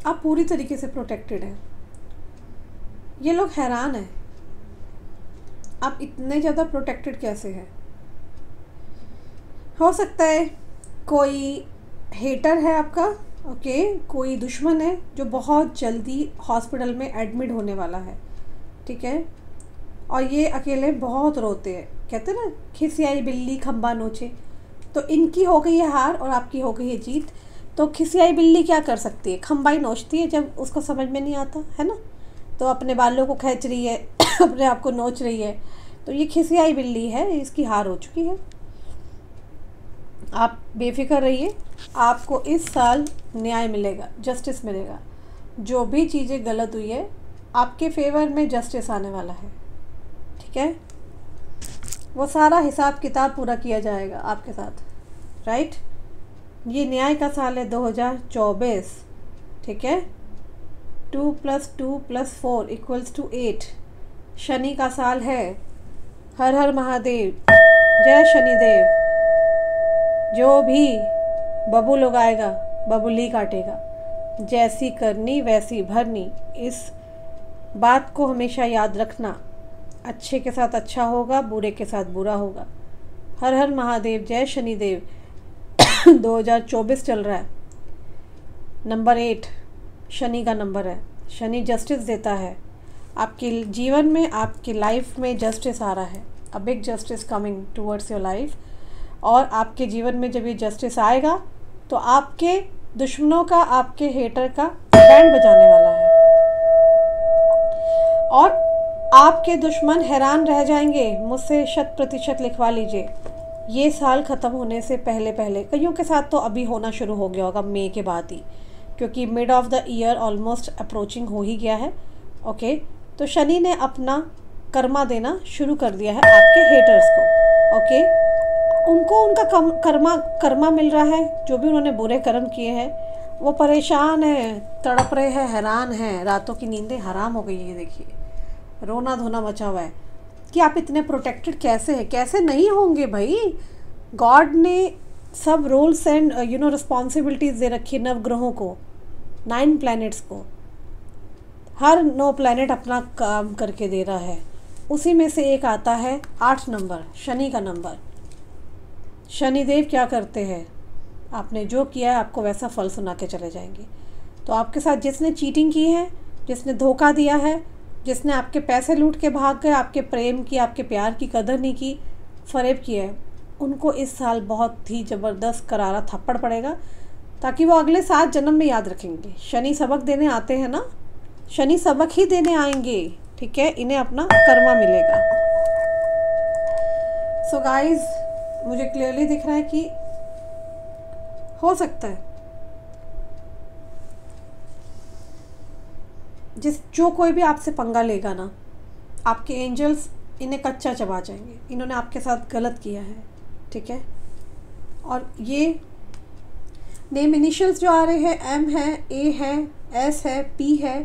Speaker 1: आप पूरी तरीके से प्रोटेक्टेड हैं। ये लोग हैरान हैं, आप इतने ज़्यादा प्रोटेक्टेड कैसे हैं। हो सकता है कोई हेटर है आपका, ओके, कोई दुश्मन है जो बहुत जल्दी हॉस्पिटल में एडमिट होने वाला है, ठीक है। और ये अकेले बहुत रोते हैं, कहते हैं ना, खिसियाई बिल्ली खंबा नोचे। तो इनकी हो गई है हार और आपकी हो गई है जीत। तो खिसियाई बिल्ली क्या कर सकती है, खंबा ही नोचती है जब उसको समझ में नहीं आता, है ना। तो अपने बालों को खींच रही है अपने आप को नोच रही है। तो ये खिसियाई बिल्ली है, इसकी हार हो चुकी है। आप बेफिक्र रहिए, आपको इस साल न्याय मिलेगा, जस्टिस मिलेगा। जो भी चीज़ें गलत हुई है आपके फेवर में जस्टिस आने वाला है, ठीक है। वो सारा हिसाब किताब पूरा किया जाएगा आपके साथ, राइट। ये न्याय का साल है 2024, ठीक है। 2 + 2 + 4 = 8 शनि का साल है। हर हर महादेव, जय शनिदेव। जो भी बबूल उगाएगा बबूल ही काटेगा, जैसी करनी वैसी भरनी। इस बात को हमेशा याद रखना। अच्छे के साथ अच्छा होगा, बुरे के साथ बुरा होगा। हर हर महादेव, जय शनिदेव। 2024 चल रहा है। नंबर 8 शनि का नंबर है। शनि जस्टिस देता है आपके जीवन में, आपकी लाइफ में जस्टिस आ रहा है। A big justice coming towards your life. और आपके जीवन में जब ये जस्टिस आएगा तो आपके दुश्मनों का, आपके हेटर का बैंड बजाने वाला है। और आपके दुश्मन हैरान रह जाएंगे, मुझसे 100% लिखवा लीजिए। ये साल ख़त्म होने से पहले पहले, कईयों के साथ तो अभी होना शुरू हो गया होगा मई के बाद ही, क्योंकि mid of the year almost approaching हो ही गया है। ओके, तो शनि ने अपना कर्मा देना शुरू कर दिया है आपके हेटर्स को। ओके, उनको उनका कर्मा मिल रहा है। जो भी उन्होंने बुरे कर्म किए हैं वो परेशान है, तड़प रहे हैं, हैरान हैं, रातों की नींदें हराम हो गई है। देखिए, रोना धोना मचा हुआ है कि आप इतने प्रोटेक्टेड कैसे हैं, कैसे नहीं होंगे भाई। गॉड ने सब रूल्स एंड रिस्पॉन्सिबिलिटीज़ दे रखी है नवग्रहों को, 9 प्लैनेट्स को। हर 9 प्लैनेट अपना काम करके दे रहा है। उसी में से एक आता है 8 नंबर, शनि का नंबर। शनिदेव क्या करते हैं, आपने जो किया है आपको वैसा फल सुना के चले जाएंगे। तो आपके साथ जिसने चीटिंग की है, जिसने धोखा दिया है, जिसने आपके पैसे लूट के भाग गए, आपके प्रेम की, आपके प्यार की कदर नहीं की, फरेब किया है, उनको इस साल बहुत ही ज़बरदस्त करारा थप्पड़ पड़ेगा, ताकि वो अगले 7 जन्म में याद रखेंगे। शनि सबक देने आते हैं ना, शनि सबक ही देने आएंगे, ठीक है। इन्हें अपना कर्मा मिलेगा। सो गाइज, मुझे क्लियरली दिख रहा है कि हो सकता है जो कोई भी आपसे पंगा लेगा ना, आपके एंजल्स इन्हें कच्चा चबा जाएंगे। इन्होंने आपके साथ गलत किया है, ठीक है। और ये नेम इनिशियल्स जो आ रहे हैं, एम है, ए है, एस है, पी है,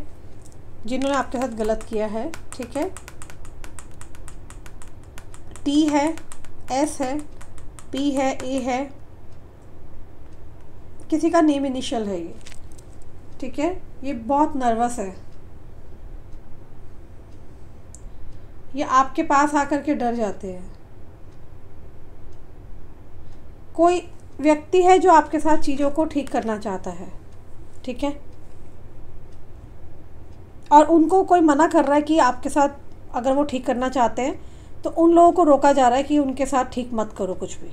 Speaker 1: जिन्होंने आपके साथ गलत किया है, ठीक है। टी है, एस है, पी है, ए है, किसी का नेम इनिशियल है ये, ठीक है। ये बहुत नर्वस है, ये आपके पास आकर के डर जाते हैं। कोई व्यक्ति है जो आपके साथ चीज़ों को ठीक करना चाहता है, ठीक है, और उनको कोई मना कर रहा है कि आपके साथ अगर वो ठीक करना चाहते हैं तो उन लोगों को रोका जा रहा है कि उनके साथ ठीक मत करो कुछ भी।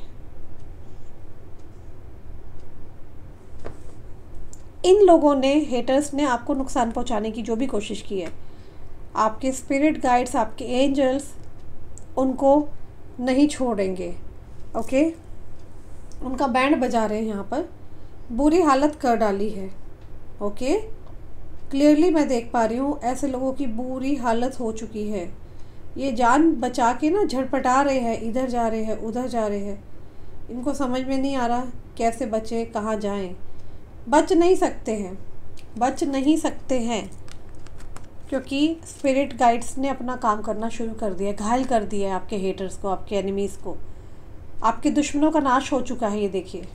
Speaker 1: इन लोगों ने, हेटर्स ने आपको नुकसान पहुंचाने की जो भी कोशिश की है, आपके स्पिरिट गाइड्स, आपके एंजल्स उनको नहीं छोड़ेंगे। ओके, उनका बैंड बजा रहे हैं यहाँ पर, बुरी हालत कर डाली है। ओके, क्लियरली मैं देख पा रही हूँ ऐसे लोगों की बुरी हालत हो चुकी है। ये जान बचा के ना झटपटा रहे हैं, इधर जा रहे हैं, उधर जा रहे हैं। इनको समझ में नहीं आ रहा कैसे बचे, कहाँ जाएं। बच नहीं सकते हैं, बच नहीं सकते हैं, क्योंकि स्पिरिट गाइड्स ने अपना काम करना शुरू कर दिया, घायल कर दिया है आपके हेटर्स को, आपके एनिमीज़ को। आपके दुश्मनों का नाश हो चुका है, ये देखिए।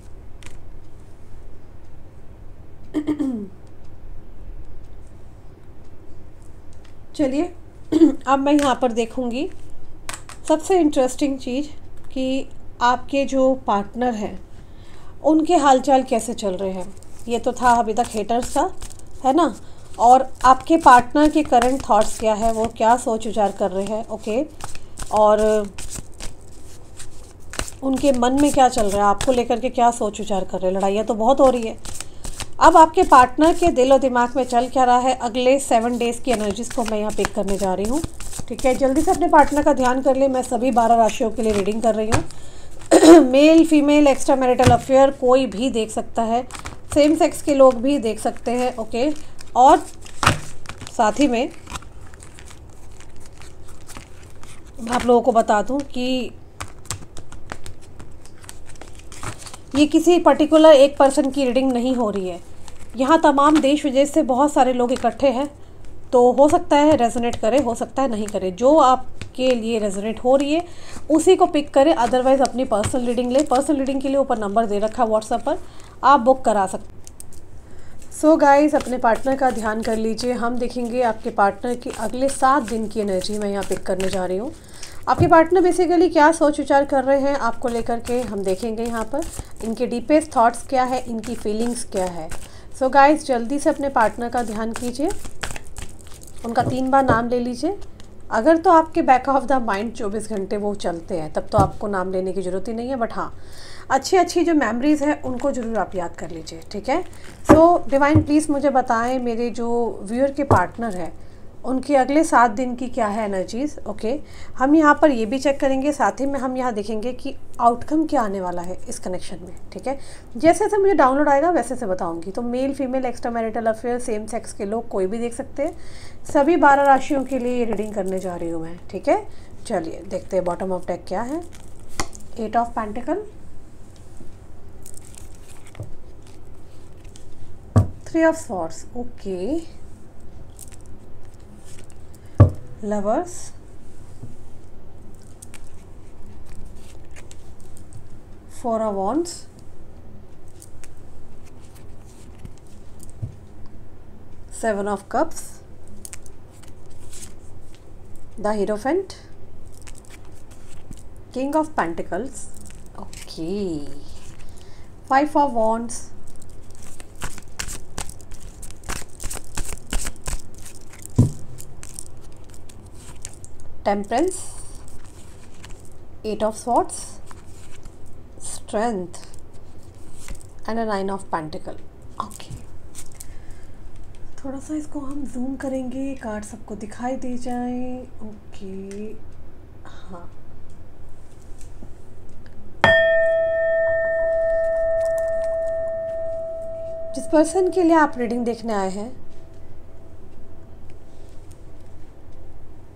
Speaker 1: चलिए, अब मैं यहाँ पर देखूँगी सबसे इंटरेस्टिंग चीज़ कि आपके जो पार्टनर हैं उनके हालचाल कैसे चल रहे हैं। ये तो था अभी तक हेटर्स का, है ना। और आपके पार्टनर के करंट थॉट्स क्या है, वो क्या सोच विचार कर रहे हैं। ओके, और उनके मन में क्या चल रहा है, आपको लेकर के क्या सोच विचार कर रहे हैं। लड़ाइयाँ तो बहुत हो रही है। अब आपके पार्टनर के दिल और दिमाग में चल क्या रहा है, अगले 7 डेज़ की एनर्जीज़ को मैं यहाँ पिक करने जा रही हूँ, ठीक है। जल्दी से अपने पार्टनर का ध्यान कर ले। मैं सभी 12 राशियों के लिए रीडिंग कर रही हूँ। Male, female, extra marital affair कोई भी देख सकता है, सेम सेक्स के लोग भी देख सकते हैं। ओके, और साथ ही में आप लोगों को बता दूं कि ये किसी पर्टिकुलर एक पर्सन की रीडिंग नहीं हो रही है। यहाँ तमाम देश विदेश से बहुत सारे लोग इकट्ठे हैं, तो हो सकता है रेजोनेट करे, हो सकता है नहीं करे। जो आपके लिए रेजोनेट हो रही है उसी को पिक करें, अदरवाइज़ अपनी पर्सनल रीडिंग ले। पर्सनल रीडिंग के लिए ऊपर नंबर दे रखा है व्हाट्सएप पर, आप बुक करा सकते। सो गाइज़, अपने पार्टनर का ध्यान कर लीजिए। हम देखेंगे आपके पार्टनर की अगले 7 दिन की एनर्जी मैं यहाँ पिक करने जा रही हूँ। आपके पार्टनर बेसिकली क्या सोच विचार कर रहे हैं आपको लेकर के, हम देखेंगे यहाँ पर। इनके डीपेस्ट थॉट्स क्या है, इनकी फीलिंग्स क्या है। सो गाइज़, जल्दी से अपने पार्टनर का ध्यान कीजिए, उनका 3 बार नाम ले लीजिए। अगर तो आपके बैक ऑफ द माइंड 24 घंटे वो चलते हैं, तब तो आपको नाम लेने की ज़रूरत ही नहीं है। बट हाँ, अच्छी अच्छी जो मेमोरीज़ है उनको ज़रूर आप याद कर लीजिए, ठीक है। सो डिवाइन प्लीज़ मुझे बताएं, मेरे जो व्यूअर के पार्टनर है उनके अगले 7 दिन की क्या है एनर्जीज़। ओके, हम यहाँ पर ये भी चेक करेंगे, साथ ही में हम यहाँ देखेंगे कि आउटकम क्या आने वाला है इस कनेक्शन में। ठीक है, जैसे जैसे मुझे डाउनलोड आएगा वैसे से बताऊँगी। तो mail female, extra marital affair, same sex के लोग कोई भी देख सकते हैं। सभी 12 राशियों के लिए रीडिंग करने जा रही हूँ मैं। ठीक है, चलिए देखते हैं बॉटम ऑफ डेक क्या है। 8 of pentacle, 3 of swords, okay, lovers, 4 of wands, 7 of cups, the hierophant, king of pentacles, okay, 5 of wands, temperance, 8 of swords, strength and a 9 of pentacle। Okay, थोड़ा सा इसको हम जूम करेंगे, कार्ड सबको दिखाई दे जाए। ओके, हाँ, जिस पर्सन के लिए आप रीडिंग देखने आए हैं,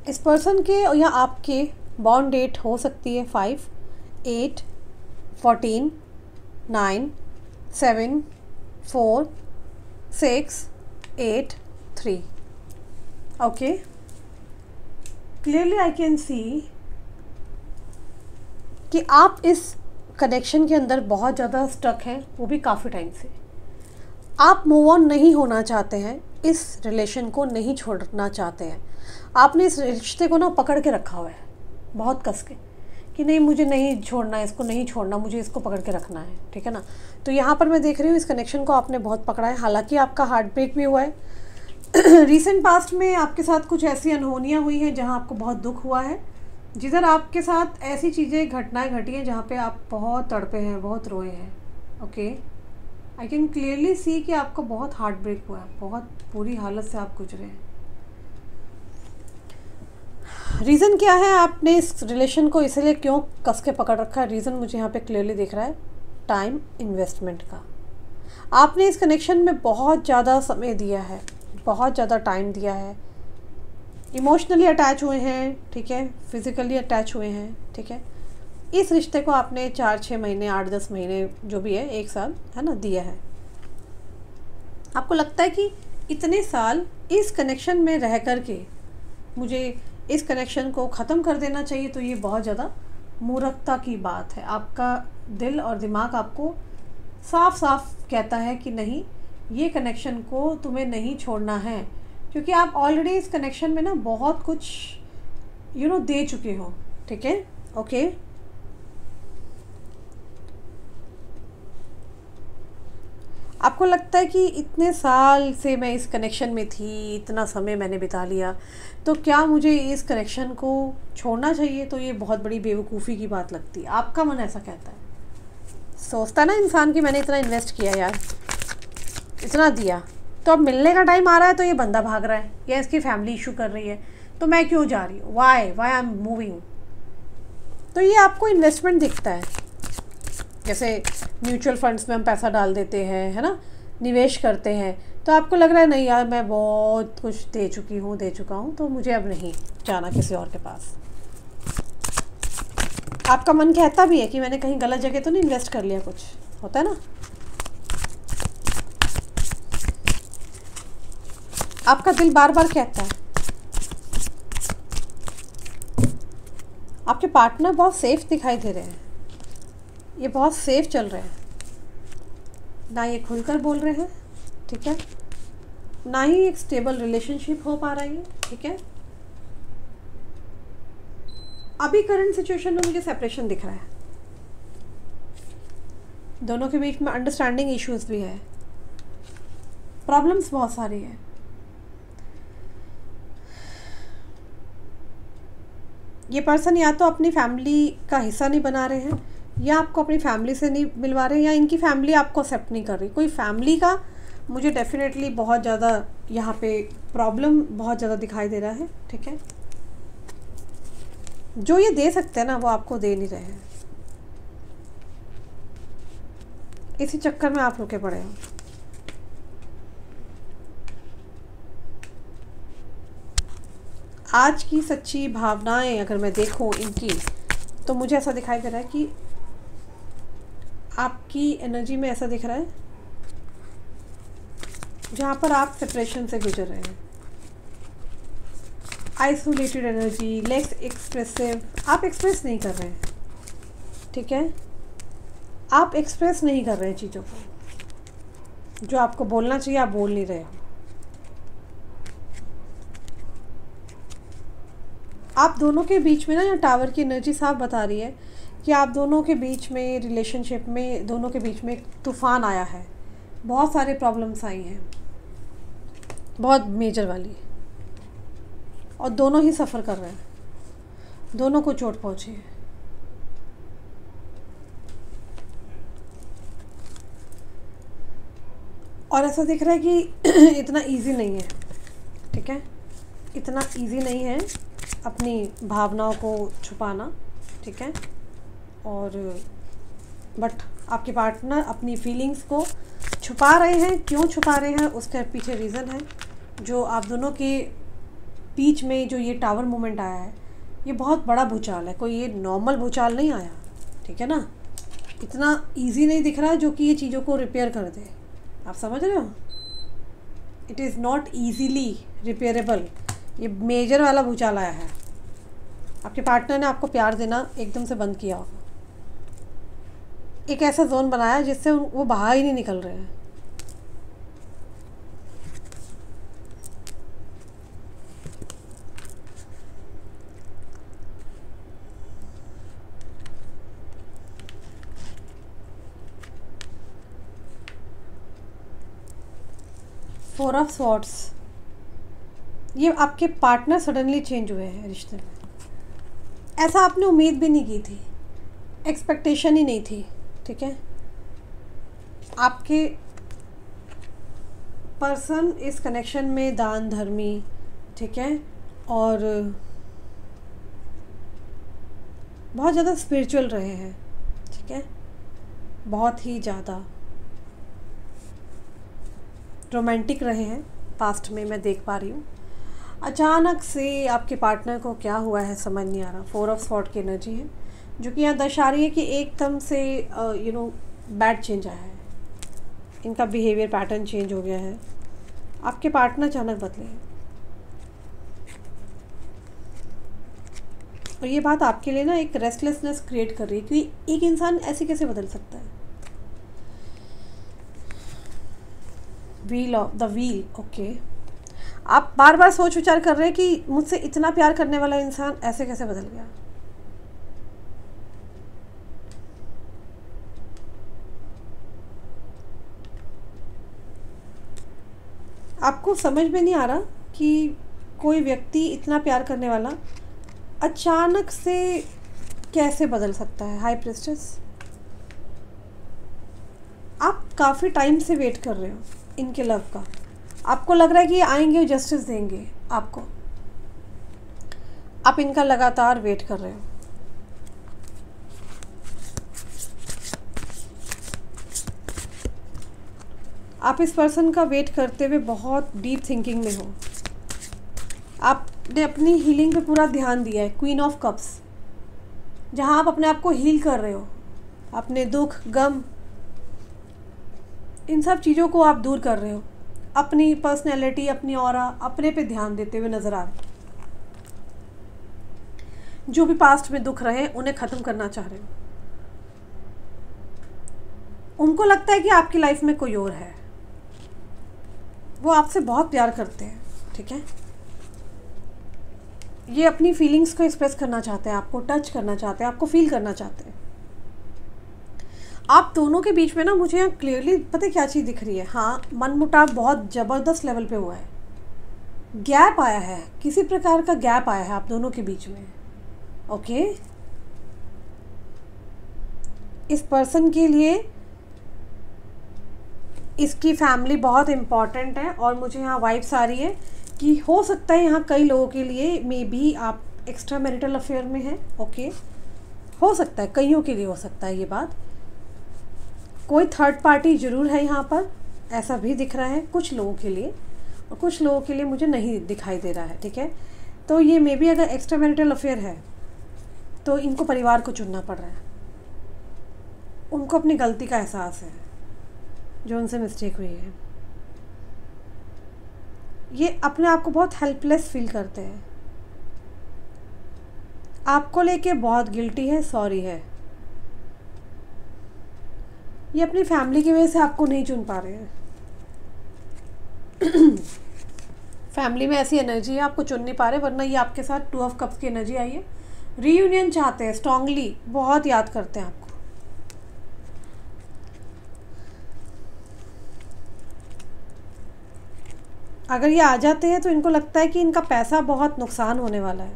Speaker 1: इस पर्सन के या आपके बॉन्ड डेट हो सकती है 5, 8, 14, 9, 7, 4, 6, 8, 3। Okay, clearly I can see कि आप इस कनेक्शन के अंदर बहुत ज़्यादा स्टक हैं, वो भी काफ़ी टाइम से। आप मूव ऑन नहीं होना चाहते हैं, इस रिलेशन को नहीं छोड़ना चाहते हैं। आपने इस रिश्ते को ना पकड़ के रखा हुआ है बहुत कस के, कि नहीं मुझे नहीं छोड़ना है, इसको नहीं छोड़ना, मुझे इसको पकड़ के रखना है। ठीक है ना, तो यहाँ पर मैं देख रही हूँ इस कनेक्शन को आपने बहुत पकड़ा है। हालांकि आपका हार्ट ब्रेक भी हुआ है। रीसेंट पास्ट में आपके साथ कुछ ऐसी अनहोनियाँ हुई हैं जहाँ आपको बहुत दुख हुआ है, जिधर आपके साथ ऐसी चीज़ें घटनाएँ घटी हैं जहाँ पे आप बहुत तड़पे हैं, बहुत रोए हैं। Okay, I can clearly see कि आपको बहुत हार्ट ब्रेक हुआ है, बहुत बुरी हालत से आप गुजरे हैं। रीज़न क्या है, आपने इस रिलेशन को इसलिए क्यों कस के पकड़ रखा है? रीज़न मुझे यहाँ पे क्लियरली दिख रहा है, टाइम इन्वेस्टमेंट का। आपने इस कनेक्शन में बहुत ज़्यादा समय दिया है, बहुत ज़्यादा टाइम दिया है, इमोशनली अटैच हुए हैं, ठीक है, फिज़िकली अटैच हुए हैं, ठीक है। इस रिश्ते को आपने 4-6 महीने, 8-10 महीने, जो भी है, 1 साल, है ना, दिया है। आपको लगता है कि इतने साल इस कनेक्शन में रह कर के मुझे इस कनेक्शन को ख़त्म कर देना चाहिए, तो ये बहुत ज़्यादा मूर्खता की बात है। आपका दिल और दिमाग आपको साफ साफ कहता है कि नहीं, ये कनेक्शन को तुम्हें नहीं छोड़ना है, क्योंकि आप ऑलरेडी इस कनेक्शन में ना बहुत कुछ दे चुके हो। ठीक है, ओके। आपको लगता है कि इतने साल से मैं इस कनेक्शन में थी, इतना समय मैंने बिता लिया, तो क्या मुझे इस कनेक्शन को छोड़ना चाहिए? तो ये बहुत बड़ी बेवकूफ़ी की बात लगती है। आपका मन ऐसा कहता है, सोचता ना इंसान कि मैंने इतना इन्वेस्ट किया यार, इतना दिया, तो अब मिलने का टाइम आ रहा है तो ये बंदा भाग रहा है या इसकी फैमिली इशू कर रही है, तो मैं क्यों जा रही हूँ, वाई आई एम मूविंग। तो ये आपको इन्वेस्टमेंट दिखता है, जैसे म्यूचुअल फंड्स में हम पैसा डाल देते हैं, है ना, निवेश करते हैं, तो आपको लग रहा है नहीं यार मैं बहुत कुछ दे चुका हूँ, तो मुझे अब नहीं जाना किसी और के पास। आपका मन कहता भी है कि मैंने कहीं गलत जगह तो नहीं इन्वेस्ट कर लिया, कुछ होता है ना। आपका दिल बार बार कहता है, आपके पार्टनर बहुत सेफ दिखाई दे रहे हैं, ये बहुत सेफ चल रहे हैं, ना ये खुलकर बोल रहे हैं, ठीक है, ना ही एक स्टेबल रिलेशनशिप हो पा रही है। ठीक है, अभी करंट सिचुएशन में मुझे सेपरेशन दिख रहा है, दोनों के बीच में अंडरस्टैंडिंग इश्यूज भी है, प्रॉब्लम्स बहुत सारी है। ये पर्सन या तो अपनी फैमिली का हिस्सा नहीं बना रहे हैं, या आपको अपनी फैमिली से नहीं मिलवा रहे हैं, या इनकी फैमिली आपको एक्सेप्ट नहीं कर रही। कोई फैमिली का मुझे डेफिनेटली बहुत ज़्यादा यहाँ पे प्रॉब्लम बहुत ज़्यादा दिखाई दे रहा है, ठीक है। जो ये दे सकते हैं ना वो आपको दे नहीं रहे हैं, इसी चक्कर में आप रुके पड़े हो। आज की सच्ची भावनाएं अगर मैं देखूं इनकी, तो मुझे ऐसा दिखाई दे रहा है कि आपकी एनर्जी में ऐसा दिख रहा है जहाँ पर आप सेपरेशन से गुजर रहे हैं। आइसोलेटेड एनर्जी, लेस एक्सप्रेसिव, आप एक्सप्रेस नहीं कर रहे हैं, ठीक है। आप एक्सप्रेस नहीं कर रहे हैं चीज़ों को, जो आपको बोलना चाहिए आप बोल नहीं रहे हो। आप दोनों के बीच में ना, यहाँ टावर की एनर्जी साफ बता रही है कि आप दोनों के बीच में, रिलेशनशिप में, दोनों के बीच में एक तूफ़ान आया है। बहुत सारे प्रॉब्लम्स आई हैं, बहुत मेजर वाली, और दोनों ही सफ़र कर रहे हैं, दोनों को चोट पहुंची है। और ऐसा दिख रहा है कि इतना इजी नहीं है, ठीक है। इतना इजी नहीं है अपनी भावनाओं को छुपाना, ठीक है। और बट आपके पार्टनर अपनी फीलिंग्स को छुपा रहे हैं। क्यों छुपा रहे हैं उसके पीछे रीज़न है। जो आप दोनों के बीच में जो ये टावर मोमेंट आया है, ये बहुत बड़ा भूचाल है, कोई ये नॉर्मल भूचाल नहीं आया, ठीक है ना। इतना इजी नहीं दिख रहा है जो कि ये चीज़ों को रिपेयर कर दे। आप समझ रहे हो, it is not easily repairable. ये मेजर वाला भूचाल आया है। आपके पार्टनर ने आपको प्यार देना एकदम से बंद किया होगा, एक ऐसा जोन बनाया जिससे वो बाहर ही नहीं निकल रहे हैं। फोर ऑफ स्वॉर्ड्स, ये आपके पार्टनर सडनली चेंज हुए हैं रिश्ते में। ऐसा आपने उम्मीद भी नहीं की थी, एक्सपेक्टेशन ही नहीं थी, ठीक है। आपके पर्सन इस कनेक्शन में दान धर्मी, ठीक है, और बहुत ज़्यादा स्पिरिचुअल रहे हैं, ठीक है। बहुत ही ज़्यादा रोमांटिक रहे हैं पास्ट में, मैं देख पा रही हूँ। अचानक से आपके पार्टनर को क्या हुआ है समझ नहीं आ रहा। फोर ऑफ स्वॉर्ड की एनर्जी है जो कि यहाँ दर्शा रही है कि एकदम से बैड चेंज आया है, इनका बिहेवियर पैटर्न चेंज हो गया है। आपके पार्टनर अचानक बदले हैं, और ये बात आपके लिए ना एक रेस्टलेसनेस क्रिएट कर रही है कि एक इंसान ऐसे कैसे बदल सकता है। Wheel of the wheel, okay. आप बार बार सोच विचार कर रहे हैं कि मुझसे इतना प्यार करने वाला इंसान ऐसे कैसे बदल गया। आपको समझ में नहीं आ रहा कि कोई व्यक्ति इतना प्यार करने वाला अचानक से कैसे बदल सकता है। हाई प्रिस्टेस, आप काफ़ी टाइम से वेट कर रहे हो इनके लव का। आपको लग रहा है कि ये आएंगे और जस्टिस देंगे आपको, आप इनका लगातार वेट कर रहे हो। आप इस पर्सन का वेट करते हुए बहुत डीप थिंकिंग में हो। आपने अपनी हीलिंग पे पूरा ध्यान दिया है। क्वीन ऑफ कप्स, जहाँ आप अपने आप को हील कर रहे हो, अपने दुख गम इन सब चीज़ों को आप दूर कर रहे हो। अपनी पर्सनैलिटी, अपनी ऑरा, अपने पे ध्यान देते हुए नज़र आ रहे। जो भी पास्ट में दुख रहे उन्हें ख़त्म करना चाह रहे हो। उनको लगता है कि आपकी लाइफ में कोई और है, वो आपसे बहुत प्यार करते हैं, ठीक है। ये अपनी फीलिंग्स को एक्सप्रेस करना चाहते हैं, आपको टच करना चाहते हैं, आपको फील करना चाहते हैं। आप दोनों के बीच में ना मुझे यहाँ क्लियरली पता है क्या चीज़ दिख रही है। हाँ, मनमुटाव बहुत ज़बरदस्त लेवल पे हुआ है, गैप आया है, किसी प्रकार का गैप आया है आप दोनों के बीच में, ओके। इस पर्सन के लिए इसकी फैमिली बहुत इम्पॉर्टेंट है और मुझे यहाँ वाइब्स आ रही है कि हो सकता है यहाँ कई लोगों के लिए मे बी आप एक्स्ट्रा मैरिटल अफेयर में हैं। ओके, हो सकता है, कईयों के लिए हो सकता है ये बात। कोई थर्ड पार्टी ज़रूर है यहाँ पर, ऐसा भी दिख रहा है कुछ लोगों के लिए, और कुछ लोगों के लिए मुझे नहीं दिखाई दे रहा है। ठीक है, तो ये मे बी अगर एक्स्ट्रा मैरिटल अफेयर है तो इनको परिवार को चुनना पड़ रहा है। उनको अपनी गलती का एहसास है, जो उनसे मिस्टेक हुई है। ये अपने आप को बहुत हेल्पलेस फील करते हैं, आपको लेके बहुत गिल्टी है, सॉरी है। ये अपनी फैमिली की वजह से आपको नहीं चुन पा रहे हैं। फैमिली में ऐसी एनर्जी है, आपको चुन नहीं पा रहे, वरना ये आपके साथ 2 ऑफ कप्स की एनर्जी आई है। रीयूनियन चाहते हैं स्ट्रांगली, बहुत याद करते हैं आपको। अगर ये आ जाते हैं तो इनको लगता है कि इनका पैसा बहुत नुकसान होने वाला है।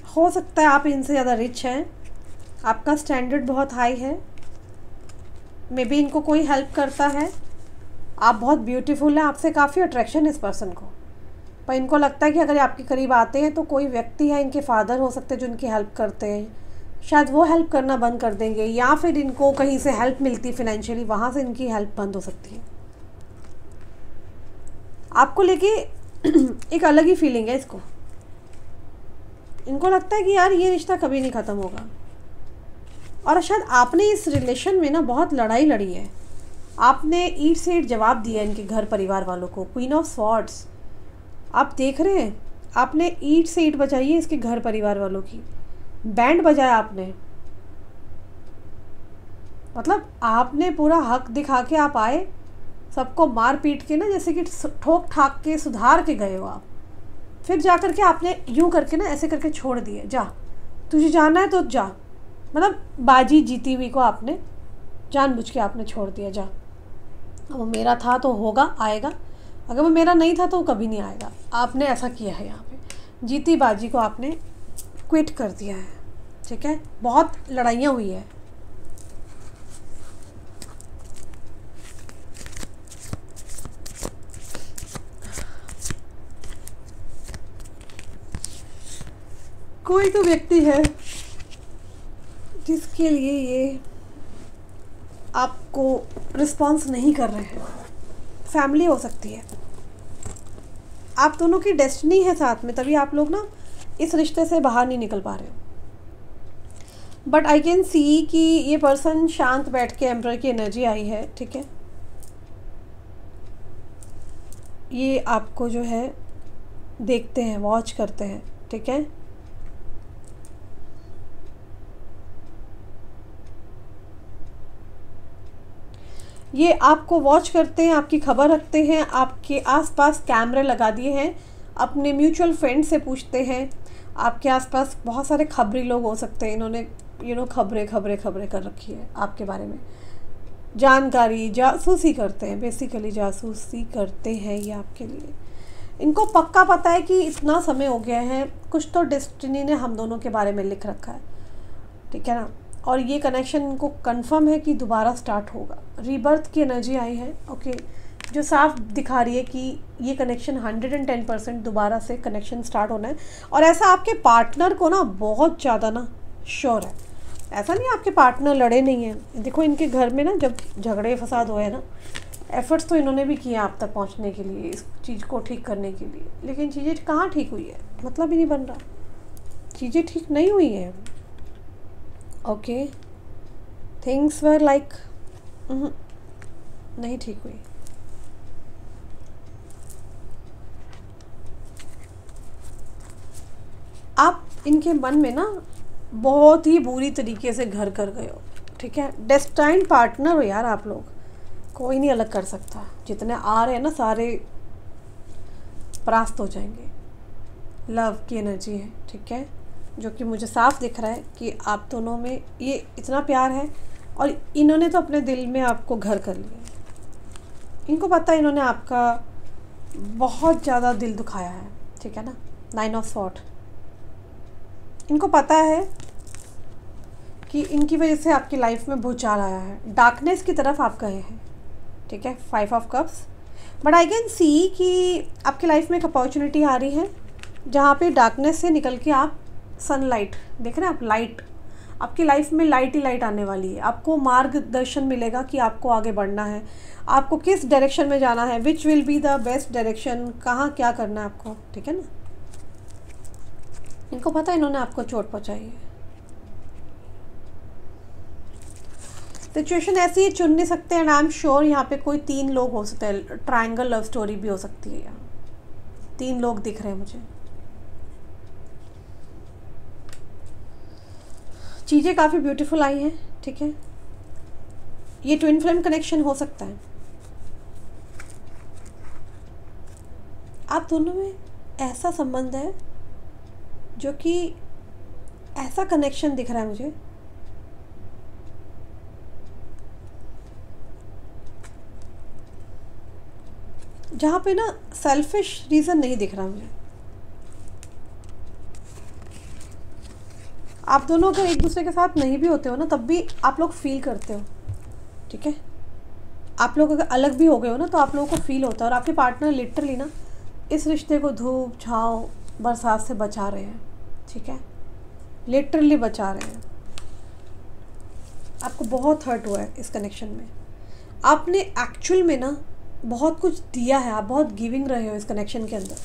Speaker 1: हो सकता है आप इनसे ज़्यादा रिच हैं, आपका स्टैंडर्ड बहुत हाई है, मे बी इनको कोई हेल्प करता है, आप बहुत ब्यूटीफुल हैं, आपसे काफ़ी अट्रैक्शन है इस पर्सन को, पर इनको लगता है कि अगर आपके करीब आते हैं तो कोई व्यक्ति है, इनके फादर हो सकते हैं जो इनकी हेल्प करते हैं, शायद वो हेल्प करना बंद कर देंगे, या फिर इनको कहीं से हेल्प मिलती फिनेंशियली, वहाँ से इनकी हेल्प बंद हो सकती है। आपको लेके एक अलग ही फीलिंग है इसको। इनको लगता है कि यार ये रिश्ता कभी नहीं ख़त्म होगा, और शायद आपने इस रिलेशन में ना बहुत लड़ाई लड़ी है, आपने ईट से ईट जवाब दिया इनके घर परिवार वालों को। क्वीन ऑफ स्वॉर्ड्स आप देख रहे हैं, आपने ईट से ईट बजाई है इसके घर परिवार वालों की, बैंड बजाया आपने, मतलब आपने पूरा हक दिखा के आप आए, सबको मार पीट के ना जैसे कि ठोक ठाक के सुधार के गए हो आप, फिर जा कर के आपने यूँ करके ना ऐसे करके छोड़ दिए, जा तुझे जाना है तो जा, मतलब बाजी जीती हुई को आपने जानबूझ के आपने छोड़ दिया, जा वो मेरा था तो होगा, आएगा, अगर वो मेरा नहीं था तो वो कभी नहीं आएगा। आपने ऐसा किया है, यहाँ पे जीती बाजी को आपने क्विट कर दिया है। ठीक है, बहुत लड़ाइयाँ हुई है। कोई तो व्यक्ति है जिसके लिए ये आपको रिस्पॉन्स नहीं कर रहे हैं, फैमिली हो सकती है, आप दोनों की डेस्टिनी है साथ में, तभी आप लोग ना इस रिश्ते से बाहर नहीं निकल पा रहे हो। बट आई कैन सी कि ये पर्सन शांत बैठ के एम्परर की एनर्जी आई है। ठीक है, ये आपको जो है देखते हैं, वॉच करते हैं। ठीक है, ये आपको वॉच करते हैं, आपकी खबर रखते हैं, आपके आसपास कैमरे लगा दिए हैं, अपने म्यूचुअल फ्रेंड से पूछते हैं। आपके आसपास बहुत सारे खबरी लोग हो सकते हैं, इन्होंने खबरें कर रखी है आपके बारे में, जानकारी, जासूसी करते हैं, बेसिकली जासूसी करते हैं ये आपके लिए। इनको पक्का पता है कि इतना समय हो गया है, कुछ तो डेस्टिनी ने हम दोनों के बारे में लिख रखा है। ठीक है ना, और ये कनेक्शन इनको कंफर्म है कि दोबारा स्टार्ट होगा। रीबर्थ की एनर्जी आई है। ओके, जो साफ दिखा रही है कि ये कनेक्शन 110% दोबारा से कनेक्शन स्टार्ट होना है, और ऐसा आपके पार्टनर को ना बहुत ज़्यादा ना श्योर है। ऐसा नहीं आपके पार्टनर लड़े नहीं हैं, देखो इनके घर में ना जब झगड़े फसाद हुए हैं ना, एफर्ट्स तो इन्होंने भी किए आप तक पहुंचने के लिए, इस चीज़ को ठीक करने के लिए, लेकिन चीज़ें कहाँ ठीक हुई है, मतलब ही नहीं बन रहा, चीज़ें ठीक नहीं हुई हैं। ओके, थिंग्स वर लाइक नहीं ठीक हुई। आप इनके मन में ना बहुत ही बुरी तरीके से घर कर गए हो। ठीक है, डेस्टाइन्ड पार्टनर हो यार आप लोग, कोई नहीं अलग कर सकता। जितने आ रहे हैं ना सारे परास्त हो जाएंगे। लव की एनर्जी है। ठीक है, जो कि मुझे साफ दिख रहा है कि आप दोनों में ये इतना प्यार है, और इन्होंने तो अपने दिल में आपको घर कर लिया। इनको पता है इन्होंने आपका बहुत ज़्यादा दिल दुखाया है। ठीक है ना, 9 ऑफ स्वॉर्ड। इनको पता है कि इनकी वजह से आपकी लाइफ में भूचाल आया है, डार्कनेस की तरफ आप गए हैं, ठीक है, 5 of cups. But I can see कि आपकी लाइफ में एक अपॉर्चुनिटी आ रही है जहाँ पे डार्कनेस से निकल के आप सनलाइट देख रहे हैं, आप लाइट, आपकी लाइफ में लाइट ही लाइट आने वाली है। आपको मार्गदर्शन मिलेगा कि आपको आगे बढ़ना है, आपको किस डायरेक्शन में जाना है, which will be the best direction, कहाँ क्या करना है आपको, ठीक है ना। इनको पता है इन्होंने आपको चोट पहुँचाई है। सिचुएशन ऐसी है, चुन नहीं सकते एंड आई एम श्योर यहाँ पे कोई 3 लोग हो सकते हैं, ट्रायंगल लव स्टोरी भी हो सकती है। यहाँ 3 लोग दिख रहे हैं मुझे। चीज़ें काफ़ी ब्यूटीफुल आई हैं, ठीक है। ये ट्विन फ्लेम कनेक्शन हो सकता है। आप दोनों में ऐसा संबंध है जो कि ऐसा कनेक्शन दिख रहा है मुझे जहाँ पे ना सेल्फिश रीज़न नहीं दिख रहा मुझे। आप दोनों अगर एक दूसरे के साथ नहीं भी होते हो ना, तब भी आप लोग फील करते हो, ठीक है। आप लोग अगर अलग भी हो गए हो ना, तो आप लोगों को फील होता है। और आपके पार्टनर लिटरली ना इस रिश्ते को धूप छाँव बरसात से बचा रहे हैं, ठीक है, लिटरली बचा रहे हैं। आपको बहुत हर्ट हुआ है इस कनेक्शन में। आपने एक्चुअल में ना बहुत कुछ दिया है, आप बहुत गिविंग रहे हो इस कनेक्शन के अंदर।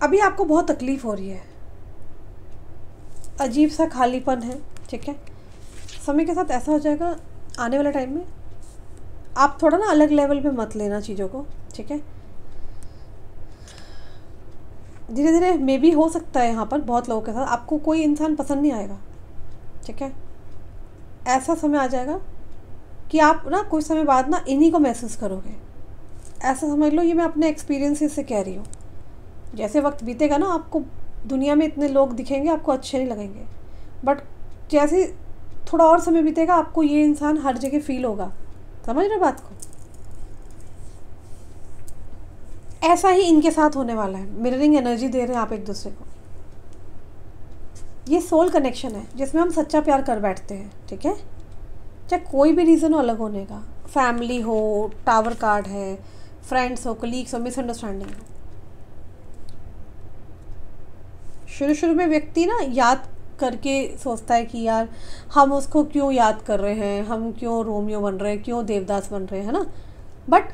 Speaker 1: अभी आपको बहुत तकलीफ हो रही है, अजीब सा खालीपन है, ठीक है। समय के साथ ऐसा हो जाएगा आने वाले टाइम में, आप थोड़ा ना अलग लेवल पे मत लेना चीज़ों को, ठीक है। धीरे धीरे मे भी हो सकता है यहाँ पर बहुत लोगों के साथ आपको कोई इंसान पसंद नहीं आएगा, ठीक है। ऐसा समय आ जाएगा कि आप ना कुछ समय बाद ना इन्हीं को महसूस करोगे। ऐसा समझ लो, ये मैं अपने एक्सपीरियंसेस से कह रही हूँ। जैसे वक्त बीतेगा ना, आपको दुनिया में इतने लोग दिखेंगे, आपको अच्छे नहीं लगेंगे, बट जैसे थोड़ा और समय बीतेगा आपको ये इंसान हर जगह फील होगा। समझ रहे बात को? ऐसा ही इनके साथ होने वाला है। मिररिंग एनर्जी दे रहे हैं आप एक दूसरे को। ये सोल कनेक्शन है जिसमें हम सच्चा प्यार कर बैठते हैं, ठीक है। चाहे कोई भी रीज़न हो अलग होने का, फैमिली हो, टावर कार्ड है, फ्रेंड्स हो, कलीग्स हो, मिसअंडरस्टैंडिंग हो। शुरू में व्यक्ति ना याद करके सोचता है कि यार हम उसको क्यों याद कर रहे हैं, हम क्यों रोमियो बन रहे हैं, क्यों देवदास बन रहे हैं, है ना। बट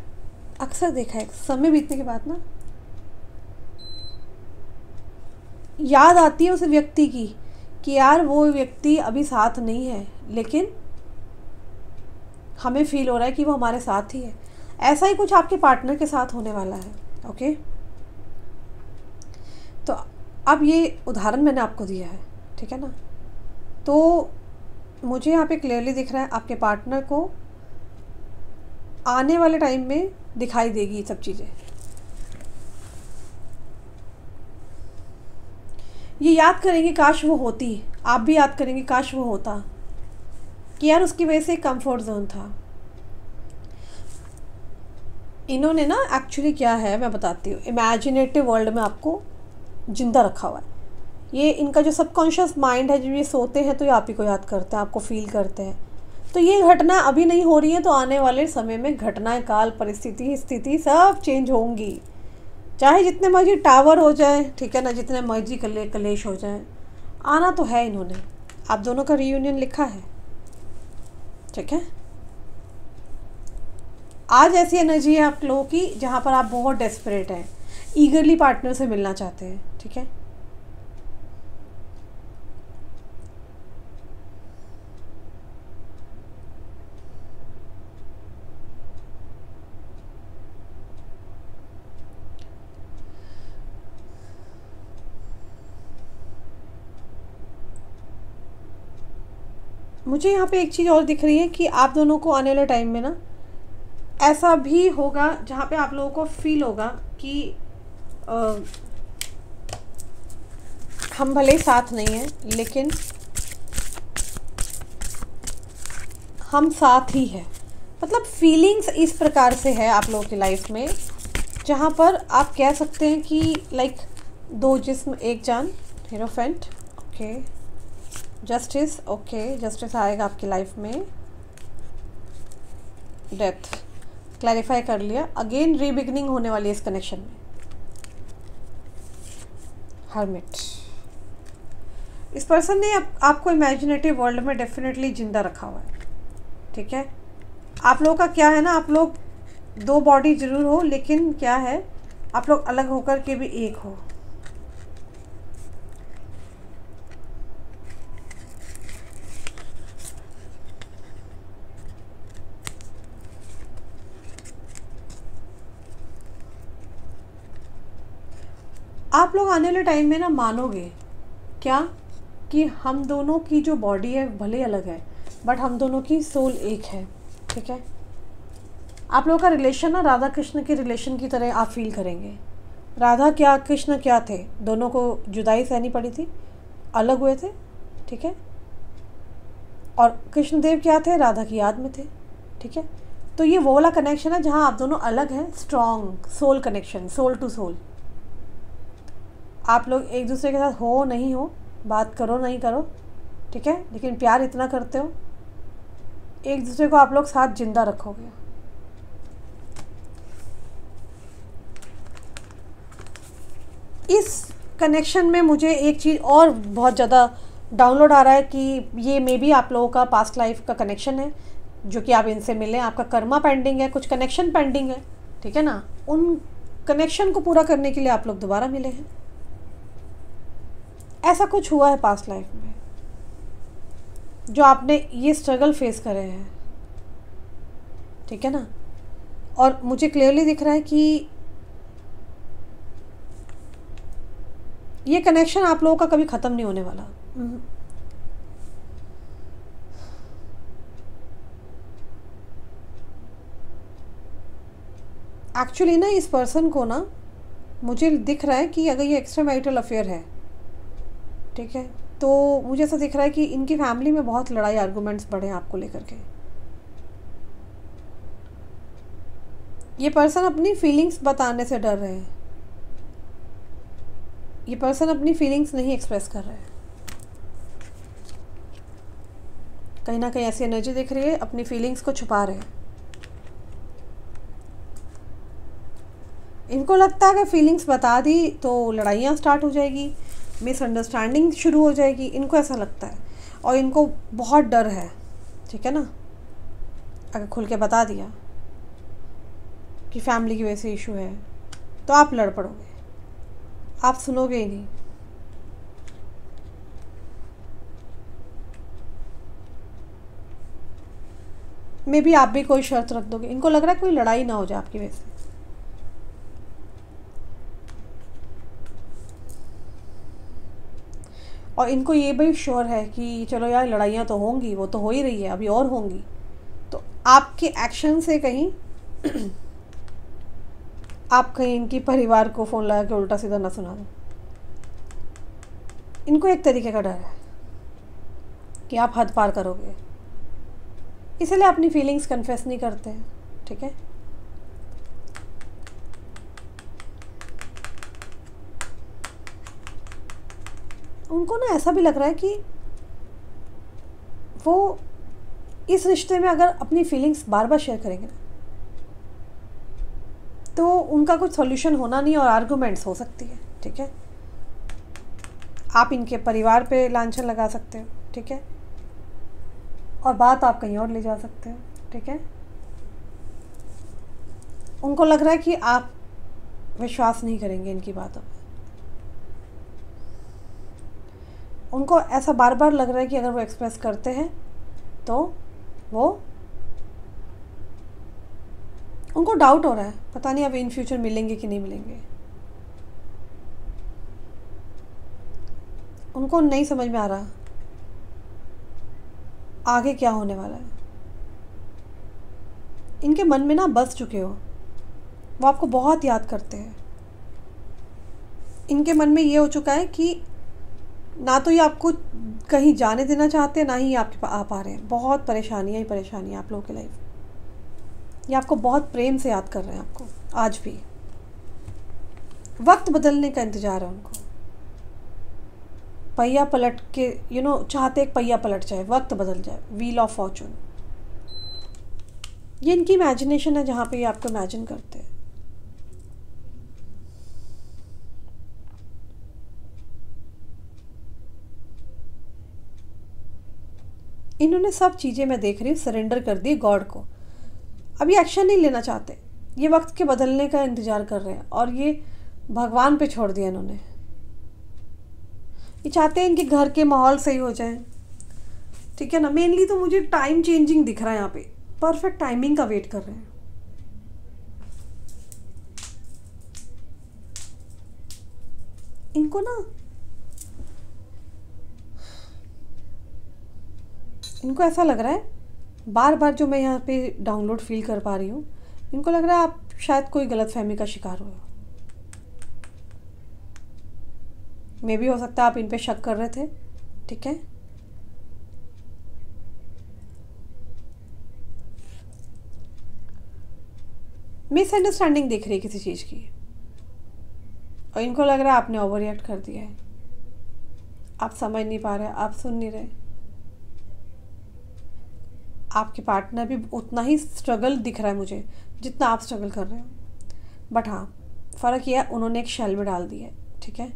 Speaker 1: अक्सर देखा है समय बीतने के बाद ना याद आती है उस व्यक्ति की कि यार वो व्यक्ति अभी साथ नहीं है, लेकिन हमें फील हो रहा है कि वो हमारे साथ ही है। ऐसा ही कुछ आपके पार्टनर के साथ होने वाला है, ओके। तो अब ये उदाहरण मैंने आपको दिया है, ठीक है ना। तो मुझे यहाँ पे क्लियरली दिख रहा है आपके पार्टनर को आने वाले टाइम में दिखाई देगी ये सब चीज़ें। ये याद करेंगे काश वो होती, आप भी याद करेंगे काश वो होता, कि यार उसकी वजह से कंफर्ट जोन था। इन्होंने ना एक्चुअली क्या है मैं बताती हूँ, इमेजिनेटिव वर्ल्ड में आपको जिंदा रखा हुआ है। ये इनका जो सबकॉन्शियस माइंड है, जब ये सोते हैं तो ये आप ही को याद करते हैं, आपको फील करते हैं। तो ये घटना अभी नहीं हो रही है, तो आने वाले समय में घटनाएं, काल, परिस्थिति, स्थिति सब चेंज होंगी। चाहे जितने मर्जी टावर हो जाए, ठीक है ना, जितने मर्जी कलेश हो जाए, आना तो है इन्होंने। आप दोनों का रीयूनियन लिखा है, ठीक है। आज ऐसी एनर्जी है आप लोगों की जहाँ पर आप बहुत डेस्परेट हैं, ईगरली पार्टनर से मिलना चाहते हैं, ठीक है। मुझे यहाँ पे एक चीज़ और दिख रही है कि आप दोनों को आने वाले टाइम में ना ऐसा भी होगा जहाँ पे आप लोगों को फील होगा कि हम भले ही साथ नहीं हैं, लेकिन हम साथ ही हैं। मतलब फीलिंग्स इस प्रकार से है आप लोगों की लाइफ में, जहाँ पर आप कह सकते हैं कि लाइक दो जिस्म एक जान, हीरोफेंट, ओके, जस्टिस, ओके, जस्टिस आएगा आपकी लाइफ में, डेथ, क्लैरिफाई कर लिया, अगेन रीबिगनिंग होने वाली है इस कनेक्शन में, हर्मिट। इस पर्सन ने आपको इमेजिनेटिव वर्ल्ड में डेफिनेटली जिंदा रखा हुआ है, ठीक है। आप लोगों का क्या है ना, आप लोग दो बॉडी जरूर हो, लेकिन क्या है, आप लोग अलग होकर के भी एक हो। आप लोग आने वाले टाइम में ना मानोगे क्या कि हम दोनों की जो बॉडी है भले अलग है, बट हम दोनों की सोल एक है, ठीक है। आप लोगों का रिलेशन ना राधा कृष्ण के रिलेशन की तरह आप फील करेंगे। राधा क्या, कृष्ण क्या थे, दोनों को जुदाई सहनी पड़ी थी, अलग हुए थे, ठीक है। और कृष्णदेव क्या थे, राधा की याद में थे, ठीक है। तो ये वो वाला कनेक्शन है जहाँ आप दोनों अलग हैं, strong soul connection, soul to soul. आप लोग एक दूसरे के साथ हो नहीं हो, बात करो नहीं करो, ठीक है, लेकिन प्यार इतना करते हो, एक दूसरे को आप लोग साथ जिंदा रखोगे। इस कनेक्शन में मुझे एक चीज़ और बहुत ज़्यादा डाउनलोड आ रहा है कि ये मे बी आप लोगों का पास्ट लाइफ का कनेक्शन है, जो कि आप इनसे मिले, आपका कर्मा पेंडिंग है, कुछ कनेक्शन पेंडिंग है, ठीक है ना। उन कनेक्शन को पूरा करने के लिए आप लोग दोबारा मिले हैं, ऐसा कुछ हुआ है पास्ट लाइफ में जो आपने ये स्ट्रगल फेस करे हैं, ठीक है ना। और मुझे क्लियरली दिख रहा है कि ये कनेक्शन आप लोगों का कभी ख़त्म नहीं होने वाला। एक्चुअली ना इस पर्सन को ना मुझे दिख रहा है कि अगर ये एक्स्ट्रा मैरिटल अफेयर है, ठीक है, तो मुझे ऐसा दिख रहा है कि इनकी फैमिली में बहुत लड़ाई आर्गूमेंट्स बढ़े आपको लेकर के। ये पर्सन अपनी फीलिंग्स बताने से डर रहे हैं, ये पर्सन अपनी फीलिंग्स नहीं एक्सप्रेस कर रहे हैं। कहीं ना कहीं ऐसी एनर्जी दिख रही है, अपनी फीलिंग्स को छुपा रहे हैं। इनको लगता है कि फीलिंग्स बता दी तो लड़ाइयाँ स्टार्ट हो जाएगी, मिसअंडरस्टैंडिंग शुरू हो जाएगी, इनको ऐसा लगता है। और इनको बहुत डर है, ठीक है ना, अगर खुल के बता दिया कि फैमिली की वजह से इशू है तो आप लड़ पड़ोगे, आप सुनोगे ही नहीं। मे बी आप भी कोई शर्त रख दोगे, इनको लग रहा है कोई लड़ाई ना हो जाए आपकी वजह से। और इनको ये भी श्योर है कि चलो यार लड़ाइयाँ तो होंगी, वो तो हो ही रही है, अभी और होंगी, तो आपके एक्शन से कहीं आप कहीं इनकी परिवार को फ़ोन लगा के उल्टा सीधा ना सुना दो। इनको एक तरीके का डर है कि आप हद पार करोगे, इसलिए अपनी फीलिंग्स कन्फेस नहीं करते हैं, ठीक है। उनको ना ऐसा भी लग रहा है कि वो इस रिश्ते में अगर अपनी फीलिंग्स बार बार शेयर करेंगे ना तो उनका कुछ सॉल्यूशन होना नहीं और आर्गुमेंट्स हो सकती है, ठीक है। आप इनके परिवार पे लांछन लगा सकते हो, ठीक है, और बात आप कहीं और ले जा सकते हो, ठीक है। उनको लग रहा है कि आप विश्वास नहीं करेंगे इनकी बातों पे। उनको ऐसा बार बार लग रहा है कि अगर वो एक्सप्रेस करते हैं तो वो, उनको डाउट हो रहा है, पता नहीं अब इन फ्यूचर मिलेंगे कि नहीं मिलेंगे। उनको नहीं समझ में आ रहा आगे क्या होने वाला है। इनके मन में ना बस चुके हो, वो आपको बहुत याद करते हैं। इनके मन में ये हो चुका है कि ना तो ये आपको कहीं जाने देना चाहते हैं, ना ही आपके आ पा रहे हैं। बहुत परेशानियाँ ही परेशानियाँ आप लोगों की लाइफ। ये आपको बहुत प्रेम से याद कर रहे हैं, आपको आज भी। वक्त बदलने का इंतज़ार है उनको। पहिया पलट के चाहते एक पहिया पलट जाए, वक्त बदल जाए, व्हील ऑफ फॉर्चून। ये इनकी इमेजिनेशन है जहाँ पे ये आपको इमेजिन करते हैं। इन्होंने सब चीज़ें मैं देख रही हूँ सरेंडर कर दी गॉड को। अब ये एक्शन नहीं लेना चाहते, ये वक्त के बदलने का इंतज़ार कर रहे हैं और ये भगवान पे छोड़ दिया इन्होंने। ये चाहते हैं इनके घर के माहौल सही हो जाए, ठीक है ना। मेनली तो मुझे टाइम चेंजिंग दिख रहा है यहाँ पे, परफेक्ट टाइमिंग का वेट कर रहे हैं। इनको ऐसा लग रहा है, बार बार जो मैं यहाँ पे डाउनलोड फील कर पा रही हूँ, इनको लग रहा है आप शायद कोई गलतफहमी का शिकार हुए हो। मे भी हो सकता है आप इन पे शक कर रहे थे, ठीक है। मिसअंडरस्टैंडिंग दिख रही है किसी चीज़ की और इनको लग रहा है आपने ओवर रिएक्ट कर दिया है, आप समझ नहीं पा रहे, आप सुन नहीं रहे। आपके पार्टनर भी उतना ही स्ट्रगल दिख रहा है मुझे जितना आप स्ट्रगल कर रहे हो, बट हाँ फ़र्क यह है उन्होंने एक शेल में डाल दिया है, ठीक है,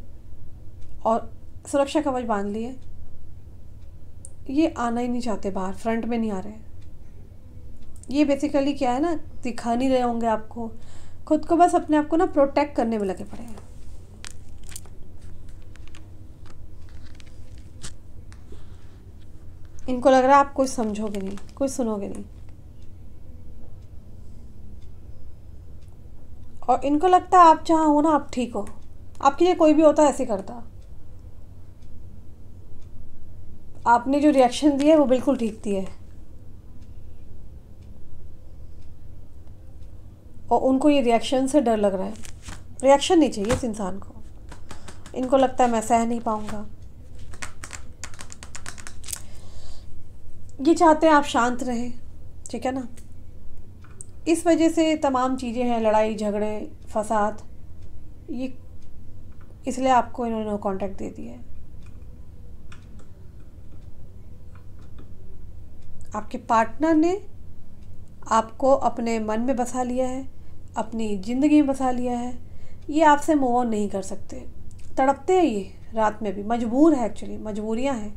Speaker 1: और सुरक्षा कवच बांध लिए। ये आना ही नहीं चाहते बाहर, फ्रंट में नहीं आ रहे। ये बेसिकली क्या है ना, दिखा नहीं रहे होंगे आपको, खुद को बस अपने आप को ना प्रोटेक्ट करने में लगे पड़े हैं। इनको लग रहा है आप कुछ समझोगे नहीं, कुछ सुनोगे नहीं, और इनको लगता है आप जहाँ हो ना आप ठीक हो। आपके लिए कोई भी होता ऐसे करता। आपने जो रिएक्शन दिया है वो बिल्कुल ठीक दिया है, और उनको ये रिएक्शन से डर लग रहा है। रिएक्शन नहीं चाहिए इस इंसान को, इनको लगता है मैं सह नहीं पाऊंगा। ये चाहते हैं आप शांत रहें, ठीक है ना। इस वजह से तमाम चीज़ें हैं, लड़ाई झगड़े फसाद, ये इसलिए आपको इन्होंने कांटेक्ट दे दिया है। आपके पार्टनर ने आपको अपने मन में बसा लिया है, अपनी ज़िंदगी में बसा लिया है। ये आपसे मूव ऑन नहीं कर सकते, तड़पते हैं ये रात में भी, मजबूर है, एक्चुअली मजबूरियां हैं।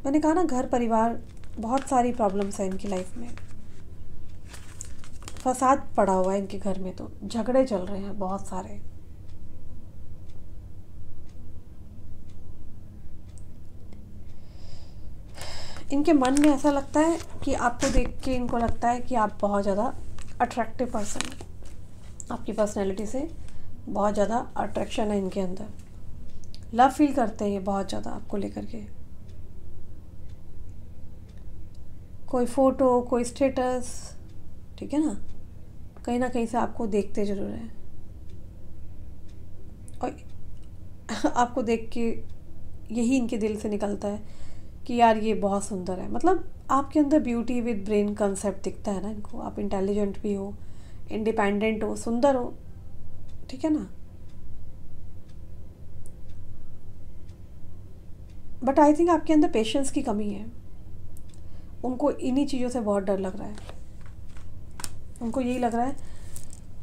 Speaker 1: मैंने कहा ना, घर परिवार बहुत सारी प्रॉब्लम्स हैं इनकी लाइफ में, फसाद पड़ा हुआ है इनके घर में, तो झगड़े चल रहे हैं बहुत सारे। इनके मन में ऐसा लगता है कि आपको देख के इनको लगता है कि आप बहुत ज़्यादा अट्रैक्टिव पर्सन हैं, आपकी पर्सनैलिटी से बहुत ज़्यादा अट्रैक्शन है इनके अंदर, लव फील करते हैं ये बहुत ज़्यादा आपको लेकर के। कोई फ़ोटो, कोई स्टेटस, ठीक है ना कहीं से आपको देखते ज़रूर हैं, और आपको देख के यही इनके दिल से निकलता है कि यार ये बहुत सुंदर है। मतलब आपके अंदर ब्यूटी विद ब्रेन कंसेप्ट दिखता है ना इनको, आप इंटेलिजेंट भी हो, इंडिपेंडेंट हो, सुंदर हो, ठीक है ना। बट आई थिंक आपके अंदर पेशेंस की कमी है, उनको इन्हीं चीज़ों से बहुत डर लग रहा है। उनको यही लग रहा है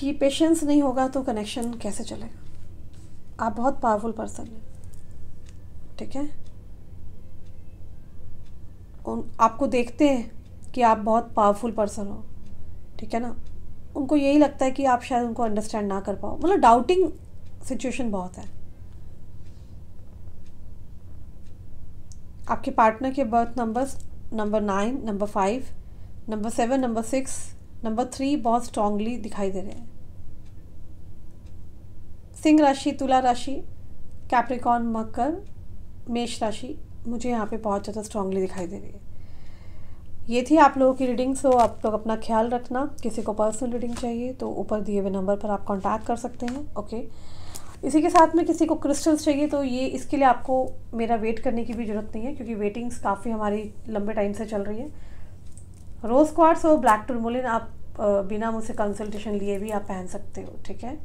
Speaker 1: कि पेशेंस नहीं होगा तो कनेक्शन कैसे चलेगा। आप बहुत पावरफुल पर्सन हैं, ठीक है। आपको देखते हैं कि आप बहुत पावरफुल पर्सन हो, ठीक है ना। उनको यही लगता है कि आप शायद उनको अंडरस्टैंड ना कर पाओ, मतलब डाउटिंग सिचुएशन बहुत है। आपके पार्टनर के birth numbers number 9, number 5, number 7, number 6, number 3 बहुत स्ट्रांगली दिखाई दे रहे हैं। सिंह राशि, तुला राशि, कैप्रिकॉर्न, मकर, मेष राशि मुझे यहाँ पे बहुत ज़्यादा स्ट्रांगली दिखाई दे रही है। ये थी आप लोगों की रीडिंग। सो आप लोग अपना ख्याल रखना। किसी को पर्सनल रीडिंग चाहिए तो ऊपर दिए हुए नंबर पर आप कांटेक्ट कर सकते हैं, ओके। इसी के साथ में किसी को क्रिस्टल्स चाहिए तो ये इसके लिए आपको मेरा वेट करने की भी ज़रूरत नहीं है, क्योंकि वेटिंग्स काफ़ी हमारी लंबे टाइम से चल रही है। रोज़ क्वार्ट्स और ब्लैक टूरमोलिन आप बिना मुझसे कंसल्टेशन लिए भी आप पहन सकते हो, ठीक है।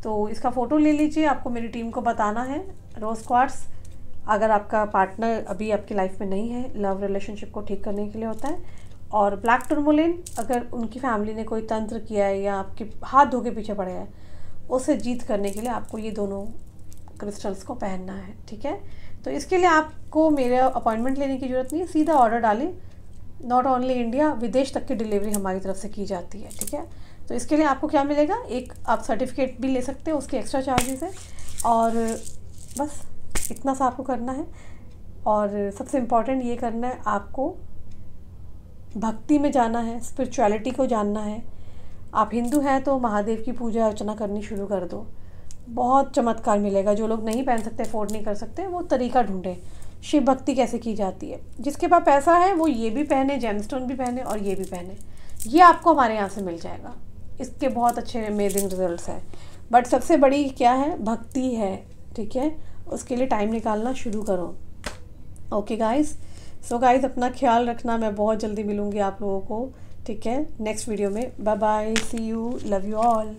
Speaker 1: तो इसका फ़ोटो ले लीजिए, आपको मेरी टीम को बताना है। रोज़ क्वार्ट्स अगर आपका पार्टनर अभी आपकी लाइफ में नहीं है, लव रिलेशनशिप को ठीक करने के लिए होता है। और ब्लैक टूरमोलिन अगर उनकी फैमिली ने कोई तंत्र किया है या आपके हाथ धो के पीछे पड़े हैं, उसे जीत करने के लिए आपको ये दोनों क्रिस्टल्स को पहनना है, ठीक है। तो इसके लिए आपको मेरे अपॉइंटमेंट लेने की ज़रूरत नहीं है, सीधा ऑर्डर डालें। नॉट ओनली इंडिया, विदेश तक की डिलीवरी हमारी तरफ से की जाती है, ठीक है। तो इसके लिए आपको क्या मिलेगा, एक आप सर्टिफिकेट भी ले सकते हो, उसके एक्स्ट्रा चार्जेस है। और बस इतना सा आपको करना है। और सबसे इम्पॉर्टेंट ये करना है, आपको भक्ति में जाना है, स्पिरिचुअलिटी को जानना है। आप हिंदू हैं तो महादेव की पूजा अर्चना करनी शुरू कर दो, बहुत चमत्कार मिलेगा। जो लोग नहीं पहन सकते, अफोर्ड नहीं कर सकते, वो तरीका ढूंढें शिव भक्ति कैसे की जाती है। जिसके पास पैसा है वो ये भी पहने, जेमस्टोन भी पहने और ये भी पहने, ये आपको हमारे यहाँ से मिल जाएगा। इसके बहुत अच्छे अमेजिंग रिजल्ट्स हैं। बट सबसे बड़ी क्या है, भक्ति है, ठीक है। उसके लिए टाइम निकालना शुरू करो। ओके गाइस, सो गाइस अपना ख्याल रखना। मैं बहुत जल्दी मिलूँगी आप लोगों को, ठीक है, नेक्स्ट वीडियो में। Bye bye, see you, love you all.